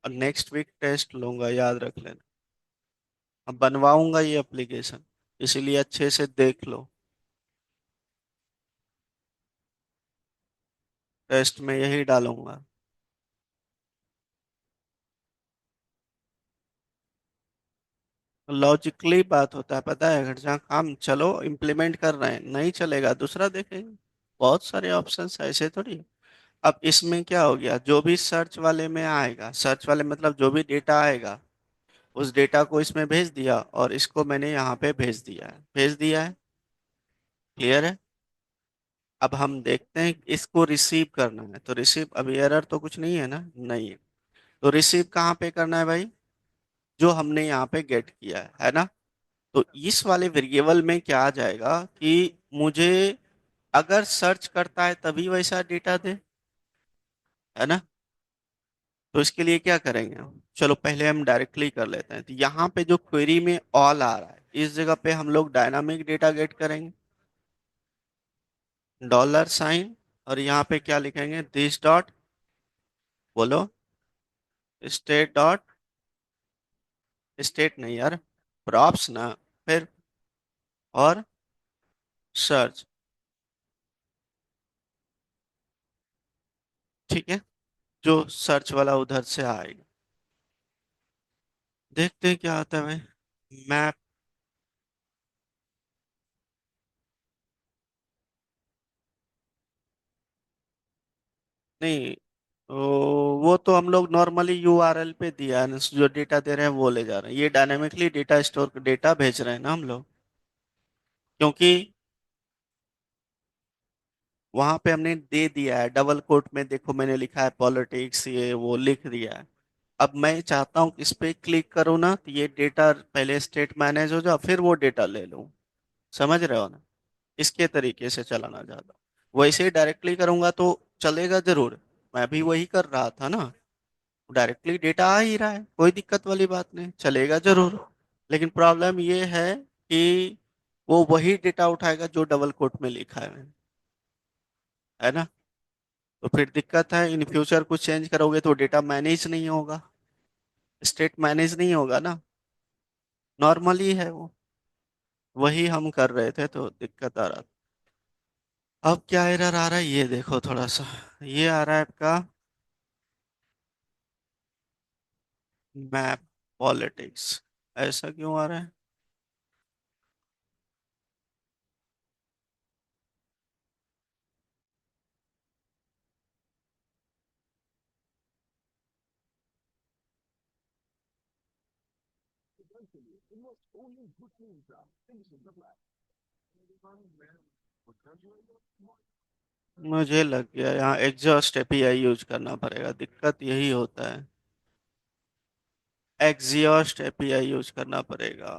और नेक्स्ट वीक टेस्ट लूंगा, याद रख लेना। अब बनवाऊंगा ये एप्लीकेशन, इसीलिए अच्छे से देख लो। टेस्ट में यही डालूंगा। लॉजिकली बात होता है, पता है? अगर जहाँ काम चलो इम्प्लीमेंट कर रहे हैं, नहीं चलेगा दूसरा देखेंगे। बहुत सारे ऑप्शंस ऐसे थोड़ी है। अब इसमें क्या हो गया, जो भी सर्च वाले में आएगा, सर्च वाले मतलब जो भी डेटा आएगा, उस डेटा को इसमें भेज दिया और इसको मैंने यहाँ पे भेज दिया है। क्लियर है? अब हम देखते हैं इसको रिसीव करना है, तो रिसीव, अभी एरर तो कुछ नहीं है ना? नहीं है। तो रिसीव कहाँ पे करना है भाई? जो हमने यहाँ पे गेट किया है ना? तो इस वाले वेरिएबल में क्या आ जाएगा कि मुझे अगर सर्च करता है तभी वैसा डेटा दे, है ना? तो इसके लिए क्या करेंगे हम? चलो पहले हम डायरेक्टली कर लेते हैं। तो यहाँ पे जो क्वेरी में ऑल आ रहा है, इस जगह पे हम लोग डायनामिक डेटा गेट करेंगे, $साइन, और यहाँ पे क्या लिखेंगे, दिस डॉट, बोलो, स्टेट डॉट, स्टेट नहीं यार, प्रॉप्स ना, फिर, और सर्च। ठीक है, जो सर्च वाला उधर से आएगा। देखते हैं क्या आता है भाई। मैप, नहीं, वो तो हम लोग नॉर्मली यूआरएल पे दिया है ना, जो डेटा दे रहे हैं वो ले जा रहे हैं, ये डायनेमिकली डेटा स्टोर डेटा भेज रहे हैं ना हम लोग, क्योंकि वहां पे हमने दे दिया है डबल कोट में, देखो मैंने लिखा है पॉलिटिक्स, ये वो लिख दिया है। अब मैं चाहता हूँ इस पे क्लिक करूँ ना, तो ये डेटा पहले स्टेट मैनेज हो जाए फिर वो डेटा ले लूँ। समझ रहे हो ना, इसके तरीके से चलाना चाहता हूँ। वैसे ही डायरेक्टली करूंगा तो चलेगा जरूर, मैं भी वही कर रहा था ना, डायरेक्टली डेटा आ ही रहा है, कोई दिक्कत वाली बात नहीं, चलेगा जरूर। लेकिन प्रॉब्लम ये है कि वो वही डेटा उठाएगा जो डबल कोट में लिखा है ना। तो फिर दिक्कत है, इन फ्यूचर कुछ चेंज करोगे तो डेटा मैनेज नहीं होगा, स्टेट मैनेज नहीं होगा ना, नॉर्मली है वो। वही हम कर रहे थे तो दिक्कत आ रहा था। अब क्या एरर आ रहा है ये देखो थोड़ा सा, ये आ रहा है आपका मैप पॉलिटिक्स, ऐसा क्यों आ रहा है। मुझे लग गया यहाँ एग्जॉस्ट एपीआई यूज करना पड़ेगा, दिक्कत यही होता है, एग्जॉस्ट एपीआई यूज करना पड़ेगा।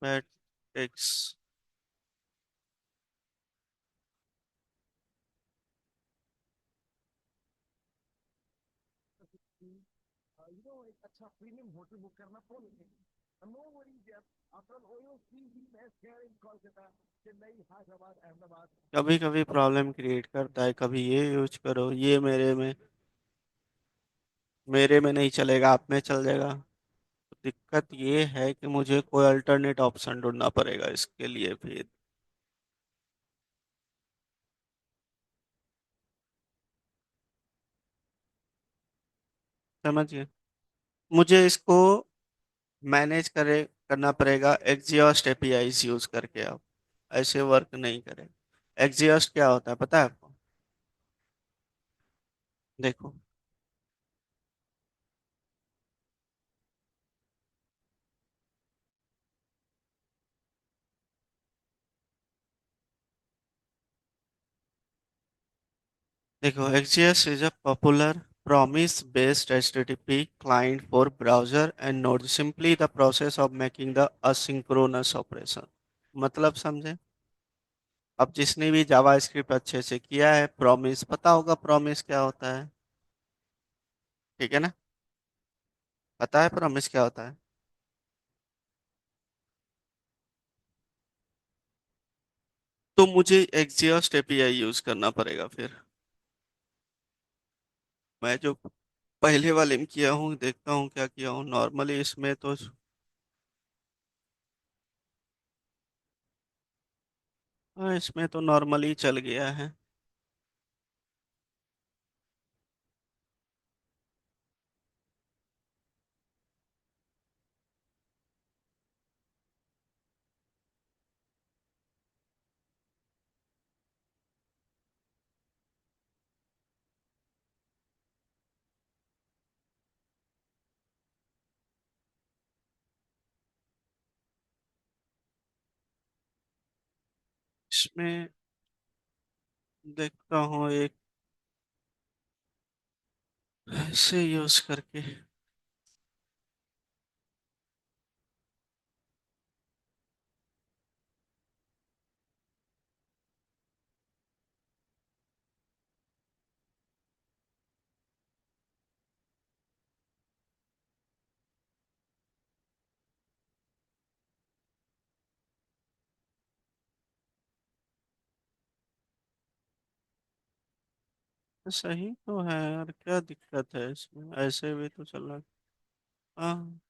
मैट्रिक्स, कभी कभी प्रॉब्लम क्रिएट करता है, कभी ये यूज करो, ये मेरे में नहीं चलेगा, आप में चल जाएगा। दिक्कत ये है कि मुझे कोई अल्टरनेट ऑप्शन ढूंढना पड़ेगा इसके लिए फिर, समझिए, मुझे इसको मैनेज करना पड़ेगा एक्जियोस्ट एपीआईज यूज करके। आप ऐसे वर्क नहीं करेगा। एक्जियोस्ट क्या होता है पता है आपको, देखो, देखो Axios is a popular promise based http client for browser and node, simply the process of making the asynchronous operation। मतलब समझे। अब जिसने भी जावा स्क्रिप्ट अच्छे से किया है, प्रॉमिस पता होगा, प्रॉमिस क्या होता है, ठीक है ना, पता है प्रॉमिस क्या होता है। तो मुझे एक्जियोस्ट एपीआई यूज करना पड़ेगा फिर। मैं जो पहले वाले में किया हूँ, देखता हूँ क्या किया हूँ नॉर्मली इसमें तो। हाँ, इसमें तो नॉर्मली चल गया है। इसमें देखता हूँ एक ऐसे यूज करके, सही तो है यार, क्या दिक्कत है इसमें, ऐसे भी तो चल रहा है। हाँ।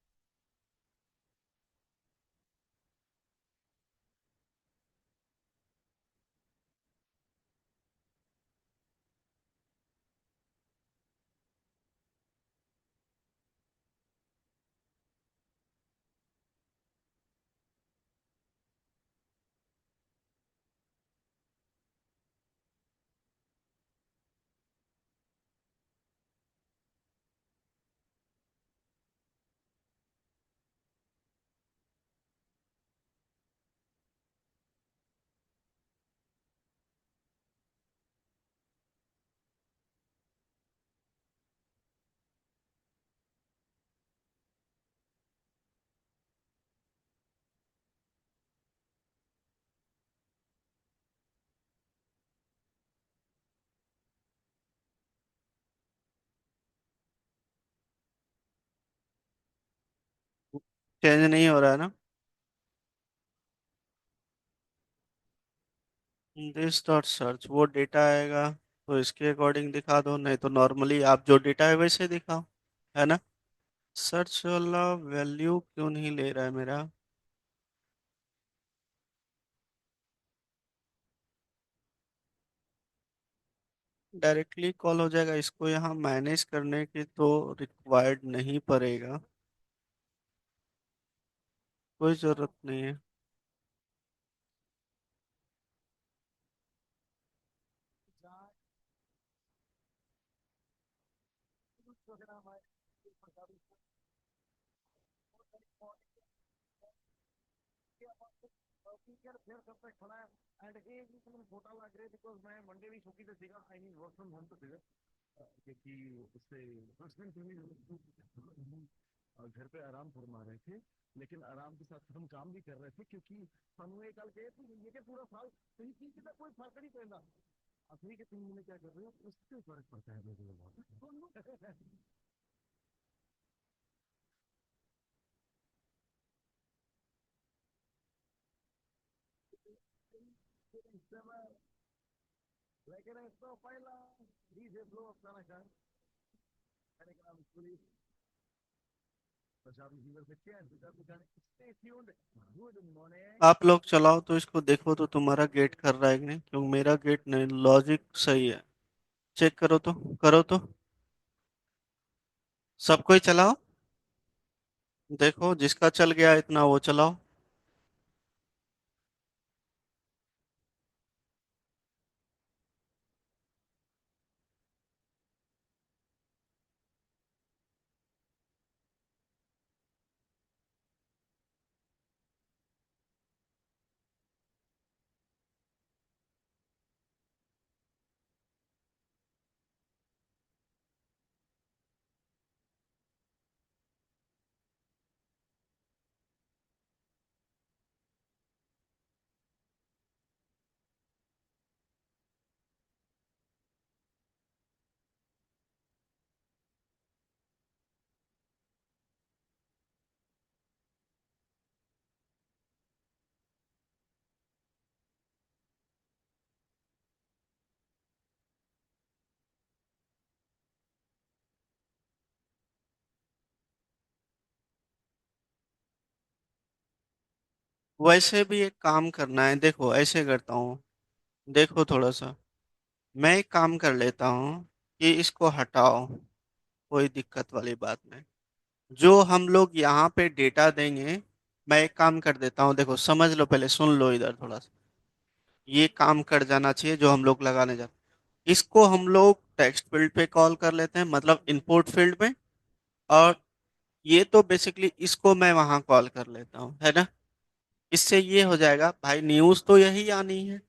चेंज नहीं हो रहा है ना? दिस डॉट सर्च, वो डेटा आएगा तो इसके अकॉर्डिंग दिखा दो, नहीं तो नॉर्मली आप जो डेटा है वैसे दिखाओ, है ना? सर्च वाला वैल्यू क्यों नहीं ले रहा है मेरा? डायरेक्टली कॉल हो जाएगा, इसको यहाँ मैनेज करने की तो रिक्वायर्ड नहीं पड़ेगा, कोई जरूरत नहीं है। आप लोग चलाओ तो इसको, देखो तो तुम्हारा गेट कर रहा है कि नहीं, क्योंकि मेरा गेट नहीं, लॉजिक सही है। चेक करो तो, करो तो, सबको ही चलाओ। देखो जिसका चल गया इतना वो चलाओ। वैसे भी एक काम करना है, देखो ऐसे करता हूँ, देखो थोड़ा सा, मैं एक काम कर लेता हूँ कि इसको हटाओ, कोई दिक्कत वाली बात नहीं। जो हम लोग यहाँ पे डेटा देंगे, मैं एक काम कर देता हूँ, देखो समझ लो, पहले सुन लो इधर थोड़ा सा। ये काम कर जाना चाहिए जो हम लोग लगाने जा, इसको हम लोग टेक्स्ट फील्ड पे कॉल कर लेते हैं, मतलब इनपुट फील्ड में। और ये तो बेसिकली इसको मैं वहां कॉल कर लेता हूँ, है ना? इससे ये हो जाएगा भाई, न्यूज़ तो यही आनी है,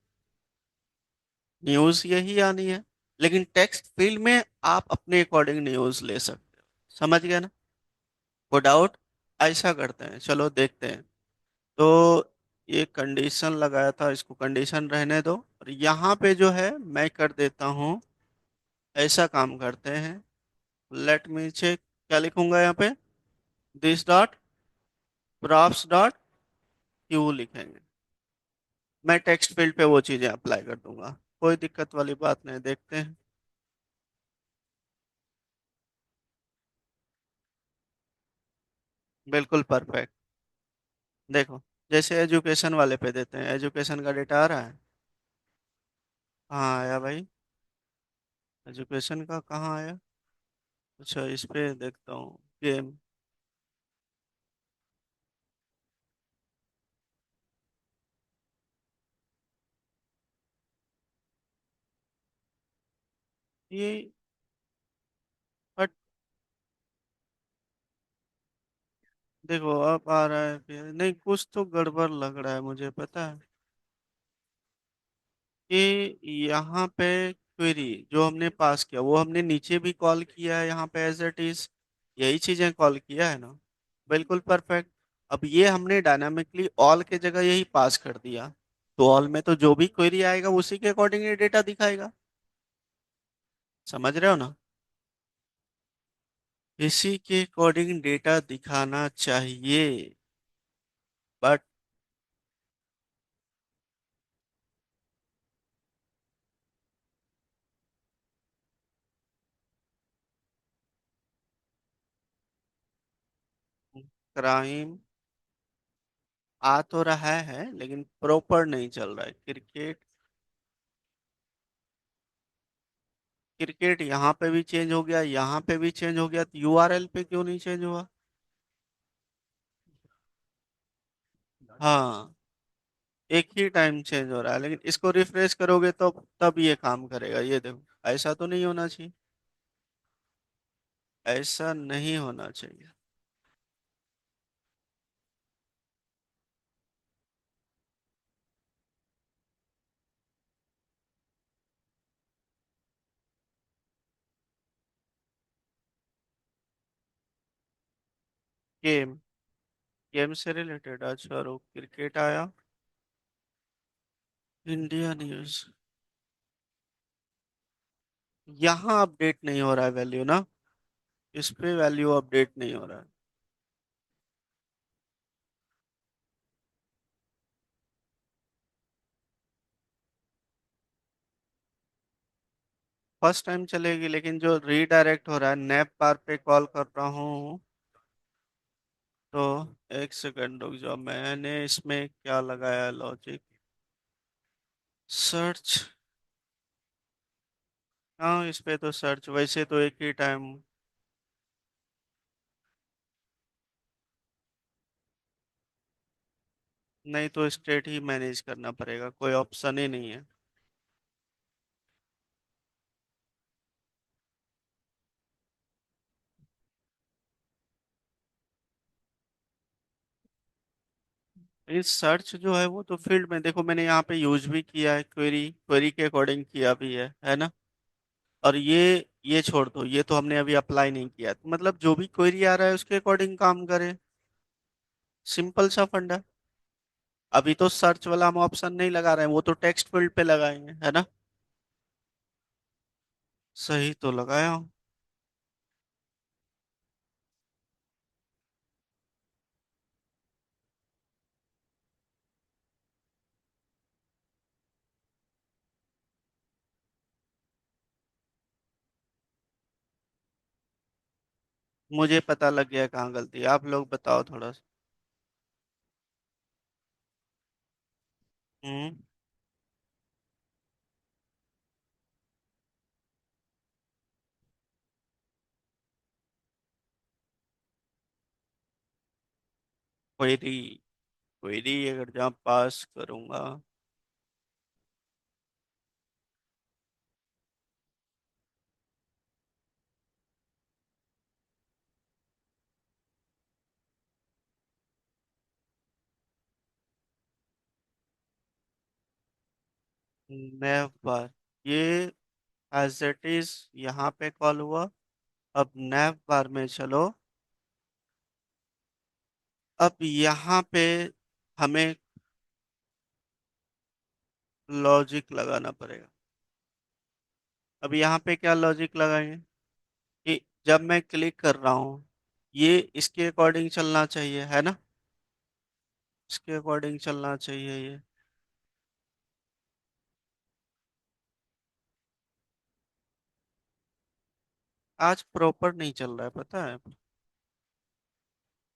न्यूज़ यही आनी है, लेकिन टेक्स्ट फील्ड में आप अपने अकॉर्डिंग न्यूज़ ले सकते हो, समझ गए ना? को डाउट? ऐसा करते हैं, चलो देखते हैं। तो ये कंडीशन लगाया था, इसको कंडीशन रहने दो, और यहाँ पे जो है मैं कर देता हूँ, ऐसा काम करते हैं। लेट मी चेक, क्या लिखूंगा यहाँ पे? This dot props dot Q लिखेंगे। मैं टेक्स्ट फील्ड पे वो चीजें अप्लाई कर दूंगा, कोई दिक्कत वाली बात नहीं, देखते हैं। बिल्कुल परफेक्ट। देखो, जैसे एजुकेशन वाले पे देते हैं, एजुकेशन का डेटा आ रहा है। कहाँ आया भाई? एजुकेशन का कहाँ आया? अच्छा, इस पे देखता हूँ। गेम। ये बट देखो, अब आ रहा है फिर नहीं, कुछ तो गड़बड़ लग रहा है मुझे, पता है कि यहाँ पे क्वेरी जो हमने पास किया वो हमने नीचे भी कॉल किया है, यहाँ पे एज इट इज यही चीजें कॉल किया है ना। बिल्कुल परफेक्ट। अब ये हमने डायनामिकली ऑल के जगह यही पास कर दिया, तो ऑल में तो जो भी क्वेरी आएगा उसी के अकॉर्डिंग ये डेटा दिखाएगा। समझ रहे हो ना? इसी के अकॉर्डिंग डेटा दिखाना चाहिए। बट क्राइम आ तो रहा है लेकिन प्रॉपर नहीं चल रहा है। क्रिकेट, क्रिकेट यहाँ पे भी चेंज हो गया, यहाँ पे भी चेंज हो गया, तो यूआरएल पे क्यों नहीं चेंज हुआ? हाँ, एक ही टाइम चेंज हो रहा है, लेकिन इसको रिफ्रेश करोगे तो तब ये काम करेगा। ये देखो, ऐसा तो नहीं होना चाहिए, ऐसा नहीं होना चाहिए। गेम, गेम से रिलेटेड, अच्छा रुक, क्रिकेट आया। इंडिया न्यूज, यहाँ अपडेट नहीं हो रहा है वैल्यू ना, इस पे वैल्यू अपडेट नहीं हो रहा है। फर्स्ट टाइम चलेगी, लेकिन जो रीडायरेक्ट हो रहा है, नैप बार पे कॉल कर रहा हूँ तो। एक सेकंड रुक जाओ, मैंने इसमें क्या लगाया लॉजिक। सर्च। हाँ, इस पे तो सर्च वैसे तो एक ही टाइम। नहीं तो स्टेट ही मैनेज करना पड़ेगा, कोई ऑप्शन ही नहीं है। इस सर्च जो है वो तो फील्ड में देखो, मैंने यहाँ पे यूज भी किया है, क्वेरी क्वेरी के अकॉर्डिंग किया भी है ना। और ये छोड़ दो, ये तो हमने अभी अप्लाई नहीं किया, तो मतलब जो भी क्वेरी आ रहा है उसके अकॉर्डिंग काम करें। सिंपल सा फंडा। अभी तो सर्च वाला हम ऑप्शन नहीं लगा रहे हैं, वो तो टेक्स्ट फील्ड पे लगाएंगे, है ना। सही तो लगाया हूँ। मुझे पता लग गया कहाँ गलती है, आप लोग बताओ थोड़ा सा। हम्म। क्वेरी, क्वेरी अगर जहाँ पास करूंगा। नैव बार, ये एज इट इज यहाँ पे कॉल हुआ। अब नैव बार में चलो। अब यहाँ पे हमें लॉजिक लगाना पड़ेगा। अब यहाँ पे क्या लॉजिक लगाएंगे कि जब मैं क्लिक कर रहा हूँ, ये इसके अकॉर्डिंग चलना चाहिए, है ना। इसके अकॉर्डिंग चलना चाहिए ये। आज प्रॉपर नहीं चल रहा है, पता है।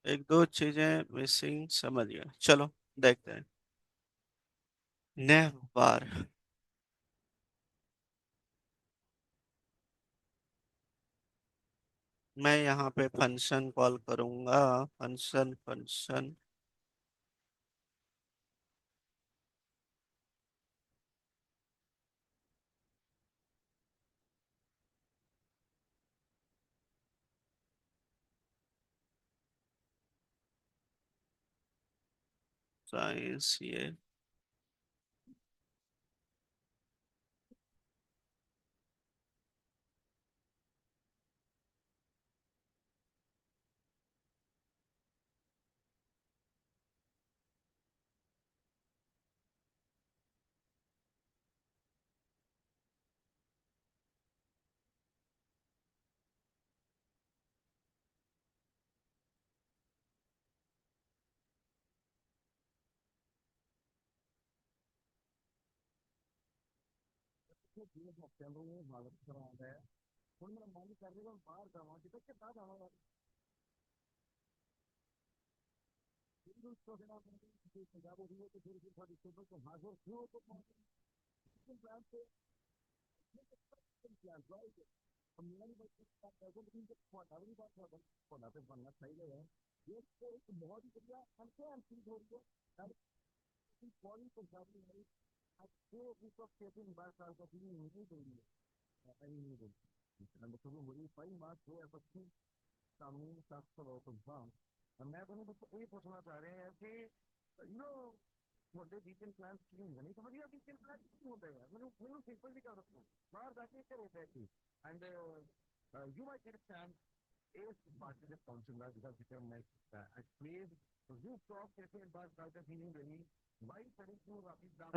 एक दो चीजें मिसिंग, समझ गया, चलो देखते हैं। नेव बार। मैं यहाँ पे फंक्शन कॉल करूंगा। Function function. साइंस ये।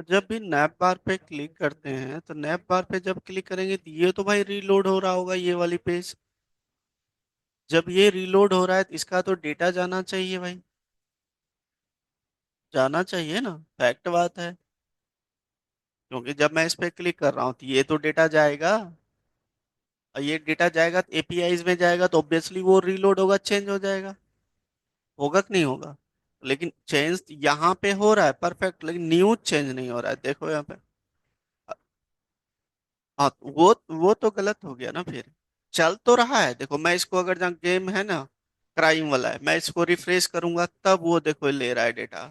जब भी नैप बार पे क्लिक करते हैं तो नैप बार पे जब क्लिक करेंगे तो ये तो भाई रीलोड हो रहा होगा ये वाली पेज। जब ये रीलोड हो रहा है तो इसका तो डेटा जाना चाहिए भाई। जाना चाहिए ना। फैक्ट बात है। क्योंकि जब मैं इस पे क्लिक कर रहा हूँ तो ये तो डेटा जाएगा। और ये डेटा जाएगा तो एपीआईज में जाएगा तो ऑब्वियसली वो रीलोड होगा, चेंज हो जाएगा। होगा कि नहीं होगा। लेकिन चेंज यहाँ पे हो रहा है परफेक्ट, लेकिन न्यूज चेंज नहीं हो रहा है, देखो यहाँ पे। हाँ तो वो तो गलत हो गया ना फिर। चल तो रहा है, देखो मैं इसको अगर जहाँ गेम है ना, क्राइम वाला है, मैं इसको रिफ्रेश करूंगा तब वो देखो ले रहा है डेटा।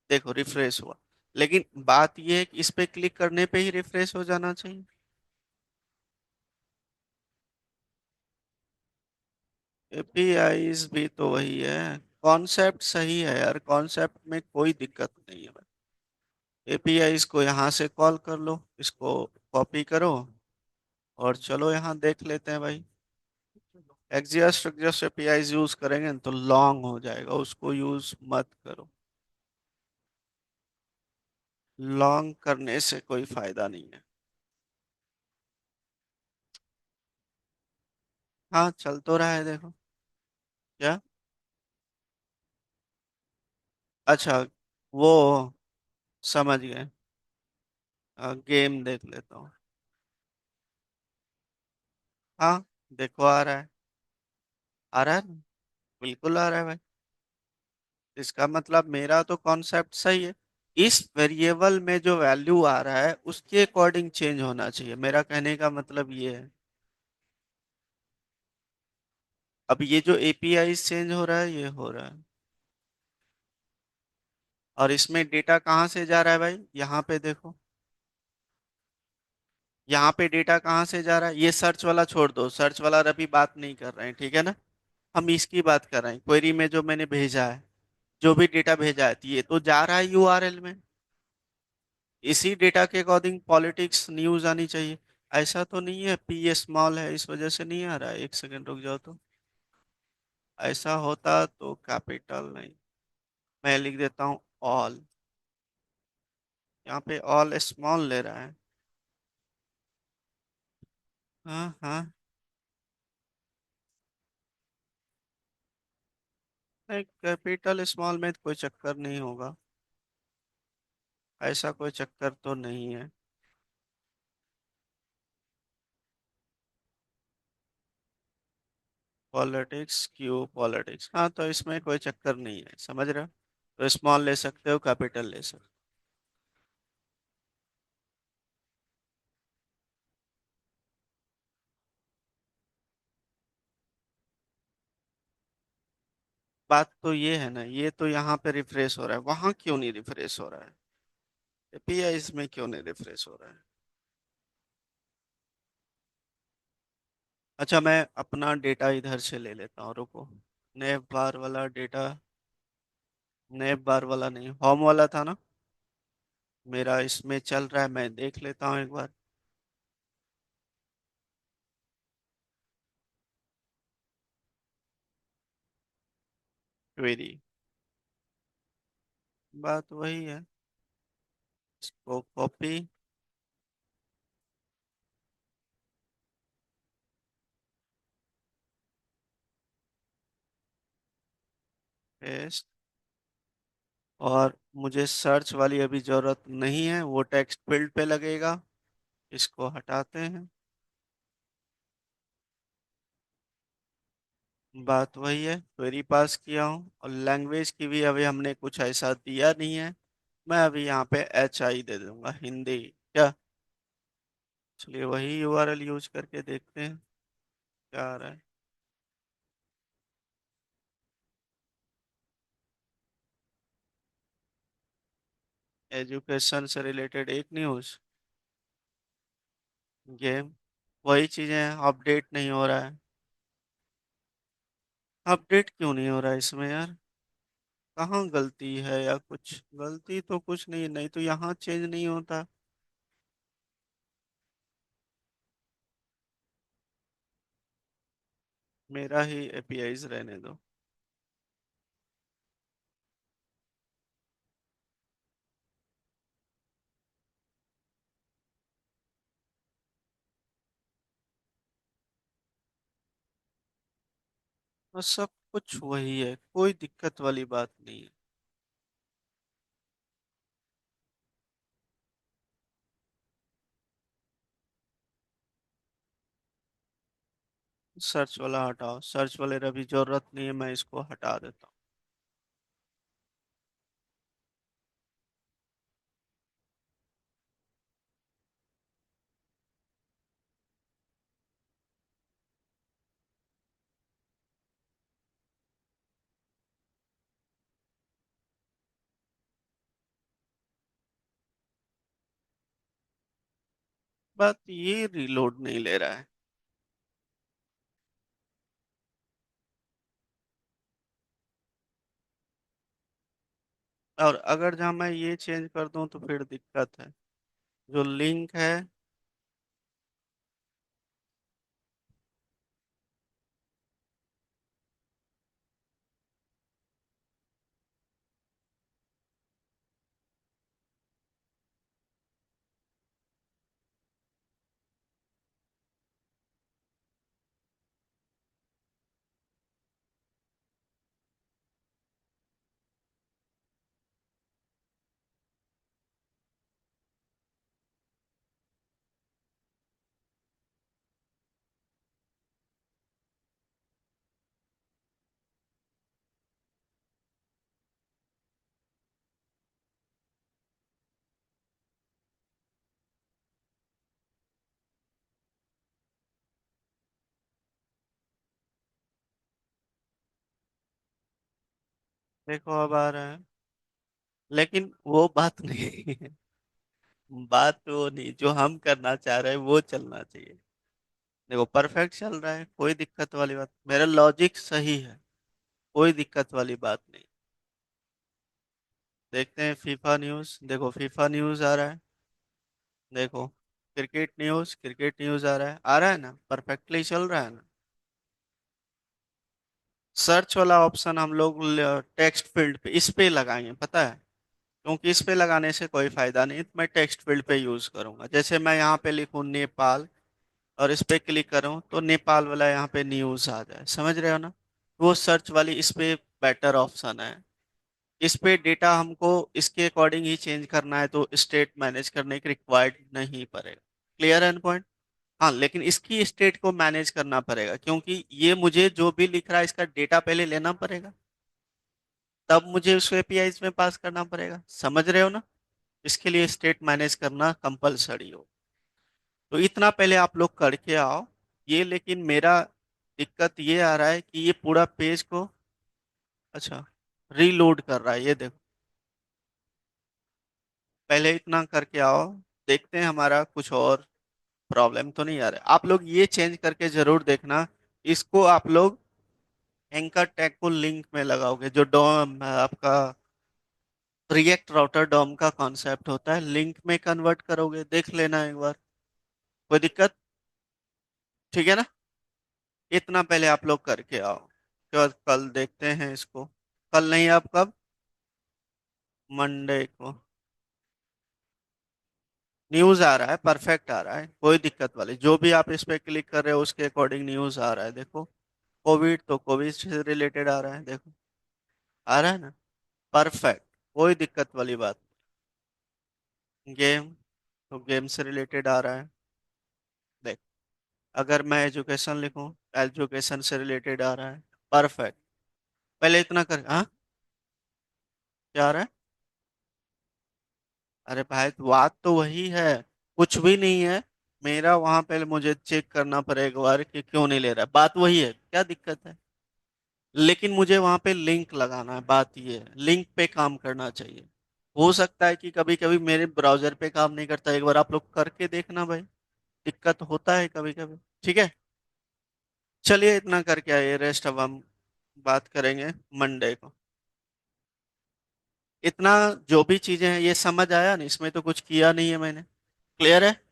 देखो रिफ्रेश हुआ। लेकिन बात ये है कि इस पे क्लिक करने पे ही रिफ्रेश हो जाना चाहिए। एपीआईज भी तो वही है। कॉन्सेप्ट सही है यार, कॉन्सेप्ट में कोई दिक्कत नहीं है। एपीआईज को यहाँ से कॉल कर लो, इसको कॉपी करो और चलो यहाँ देख लेते हैं भाई। एक्जिस्ट एक्जिस्ट एपीआईज यूज करेंगे ना तो लॉन्ग हो जाएगा, उसको यूज मत करो। लॉन्ग करने से कोई फायदा नहीं है। हाँ चल तो रहा है देखो। क्या। अच्छा। वो समझ गए। गेम देख लेता हूँ। हाँ देखो आ रहा है। आ रहा है ना। बिल्कुल आ रहा है भाई। इसका मतलब मेरा तो कॉन्सेप्ट सही है। इस वेरिएबल में जो वैल्यू आ रहा है उसके अकॉर्डिंग चेंज होना चाहिए, मेरा कहने का मतलब ये है। अब ये जो एपीआई चेंज हो रहा है ये हो रहा है। और इसमें डेटा कहाँ से जा रहा है भाई, यहाँ पे देखो। यहाँ पे डेटा कहाँ से जा रहा है, ये सर्च वाला छोड़ दो, सर्च वाला अभी बात नहीं कर रहे हैं, ठीक है ना। हम इसकी बात कर रहे हैं, क्वेरी में जो मैंने भेजा है, जो भी डेटा भेजा है तो ये तो जा रहा है यूआरएल में। इसी डेटा के अकॉर्डिंग पॉलिटिक्स न्यूज आनी चाहिए। ऐसा तो नहीं है पी स्मॉल है इस वजह से नहीं आ रहा है, एक सेकंड रुक जाओ तो। ऐसा होता तो कैपिटल नहीं, मैं लिख देता हूँ ऑल। यहाँ पे ऑल स्मॉल ले रहा है। हाँ हाँ। नहीं, कैपिटल स्मॉल में कोई चक्कर नहीं होगा। ऐसा कोई चक्कर तो नहीं है। पॉलिटिक्स क्यू पॉलिटिक्स, हाँ तो इसमें कोई चक्कर नहीं है, समझ रहे हो? तो स्मॉल ले सकते हो, कैपिटल ले सकते हो। बात तो ये है ना, ये तो यहाँ पे रिफ्रेश हो रहा है, वहां क्यों नहीं रिफ्रेश हो रहा है? एपीआई इसमें क्यों नहीं रिफ्रेश हो रहा है? अच्छा, मैं अपना डेटा इधर से ले लेता हूँ, रुको। नैप बार वाला डेटा, नैप बार वाला नहीं, होम वाला था ना मेरा, इसमें चल रहा है, मैं देख लेता हूँ एक बार। क्वेरी, बात वही है। इसको कॉपी, पेस्ट, और मुझे सर्च वाली अभी जरूरत नहीं है, वो टेक्स्ट फील्ड पे लगेगा। इसको हटाते हैं। बात वही है, क्वेरी पास किया हूँ, और लैंग्वेज की भी अभी हमने कुछ ऐसा दिया नहीं है। मैं अभी यहाँ पे एच आई दे दूंगा, हिंदी क्या। चलिए वही यूआरएल यूज करके देखते हैं क्या आ रहा है। एजुकेशन से रिलेटेड एक न्यूज़, गेम, वही चीज़ें हैं, अपडेट नहीं हो रहा है। अपडेट क्यों नहीं हो रहा है इसमें यार? कहाँ गलती है, या कुछ गलती तो कुछ नहीं, नहीं तो यहाँ चेंज नहीं होता। मेरा ही एपीआईज रहने दो। और सब कुछ वही है, कोई दिक्कत वाली बात नहीं है। सर्च वाला हटाओ, सर्च वाले अभी जरूरत नहीं है, मैं इसको हटा देता हूँ। बात ये रीलोड नहीं ले रहा है। और अगर जहाँ मैं ये चेंज कर दूं तो फिर दिक्कत है। जो लिंक है, देखो अब आ रहा है, लेकिन वो बात नहीं है। बात वो नहीं, जो हम करना चाह रहे हैं वो चलना चाहिए। देखो परफेक्ट चल रहा है, कोई दिक्कत वाली बात, मेरा लॉजिक सही है, कोई दिक्कत वाली बात नहीं। देखते हैं फीफा न्यूज़, देखो फीफा न्यूज़ आ रहा है। देखो क्रिकेट न्यूज़ आ रहा है ना, परफेक्टली चल रहा है ना। सर्च वाला ऑप्शन हम लोग टेक्स्ट फील्ड पे, इस पे लगाएंगे, पता है? क्योंकि इस पे लगाने से कोई फायदा नहीं, तो मैं टेक्स्ट फील्ड पे यूज करूंगा। जैसे मैं यहाँ पे लिखूँ नेपाल, और इस पे क्लिक करूँ तो नेपाल वाला यहाँ पे न्यूज आ जाए, समझ रहे हो ना? वो सर्च वाली इस पे बेटर ऑप्शन है। इस पे डेटा हमको इसके अकॉर्डिंग ही चेंज करना है, तो स्टेट मैनेज करने की रिक्वायर्ड नहीं पड़ेगा। क्लियर है पॉइंट? हाँ, लेकिन इसकी स्टेट को मैनेज करना पड़ेगा, क्योंकि ये मुझे जो भी लिख रहा है इसका डेटा पहले लेना पड़ेगा, तब मुझे उसको एपीआईज में पास करना पड़ेगा। समझ रहे हो ना? इसके लिए स्टेट मैनेज करना कंपलसरी हो। तो इतना पहले आप लोग करके आओ। ये लेकिन मेरा दिक्कत ये आ रहा है कि ये पूरा पेज को, अच्छा, रीलोड कर रहा है, ये देखो। पहले इतना करके आओ, देखते हैं हमारा कुछ और प्रॉब्लम तो नहीं आ रहा है। आप लोग ये चेंज करके जरूर देखना। इसको आप लोग एंकर टैग को लिंक में लगाओगे, जो डॉम आपका रिएक्ट राउटर डॉम का कॉन्सेप्ट होता है, लिंक में कन्वर्ट करोगे, देख लेना एक बार। कोई दिक्कत? ठीक है ना? इतना पहले आप लोग करके आओ, उसके बाद कल देखते हैं इसको। कल नहीं, आप कब? मंडे को। न्यूज आ रहा है, परफेक्ट आ रहा है, कोई दिक्कत वाली, जो भी आप इस पे क्लिक कर रहे हो उसके अकॉर्डिंग न्यूज आ रहा है, देखो। कोविड तो कोविड से रिलेटेड आ रहा है, देखो। आ रहा है ना? परफेक्ट, कोई दिक्कत वाली बात। गेम, तो गेम से रिलेटेड आ रहा है, देख। अगर मैं एजुकेशन लिखूं, एजुकेशन से रिलेटेड आ रहा है, परफेक्ट। पहले इतना कर, हाँ, क्या आ रहा है? अरे भाई, तो बात तो वही है, कुछ भी नहीं है। मेरा वहां पे मुझे चेक करना पड़ेगा एक बार कि क्यों नहीं ले रहा है, बात वही है, क्या दिक्कत है? लेकिन मुझे वहां पे लिंक लगाना है, बात ये है, लिंक पे काम करना चाहिए। हो सकता है कि कभी कभी मेरे ब्राउजर पे काम नहीं करता, एक बार आप लोग करके देखना भाई। दिक्कत होता है कभी कभी। ठीक है, चलिए इतना करके आइए, रेस्ट अब हम बात करेंगे मंडे को। इतना जो भी चीजें हैं ये समझ आया ना, इसमें तो कुछ किया नहीं है मैंने। क्लियर है?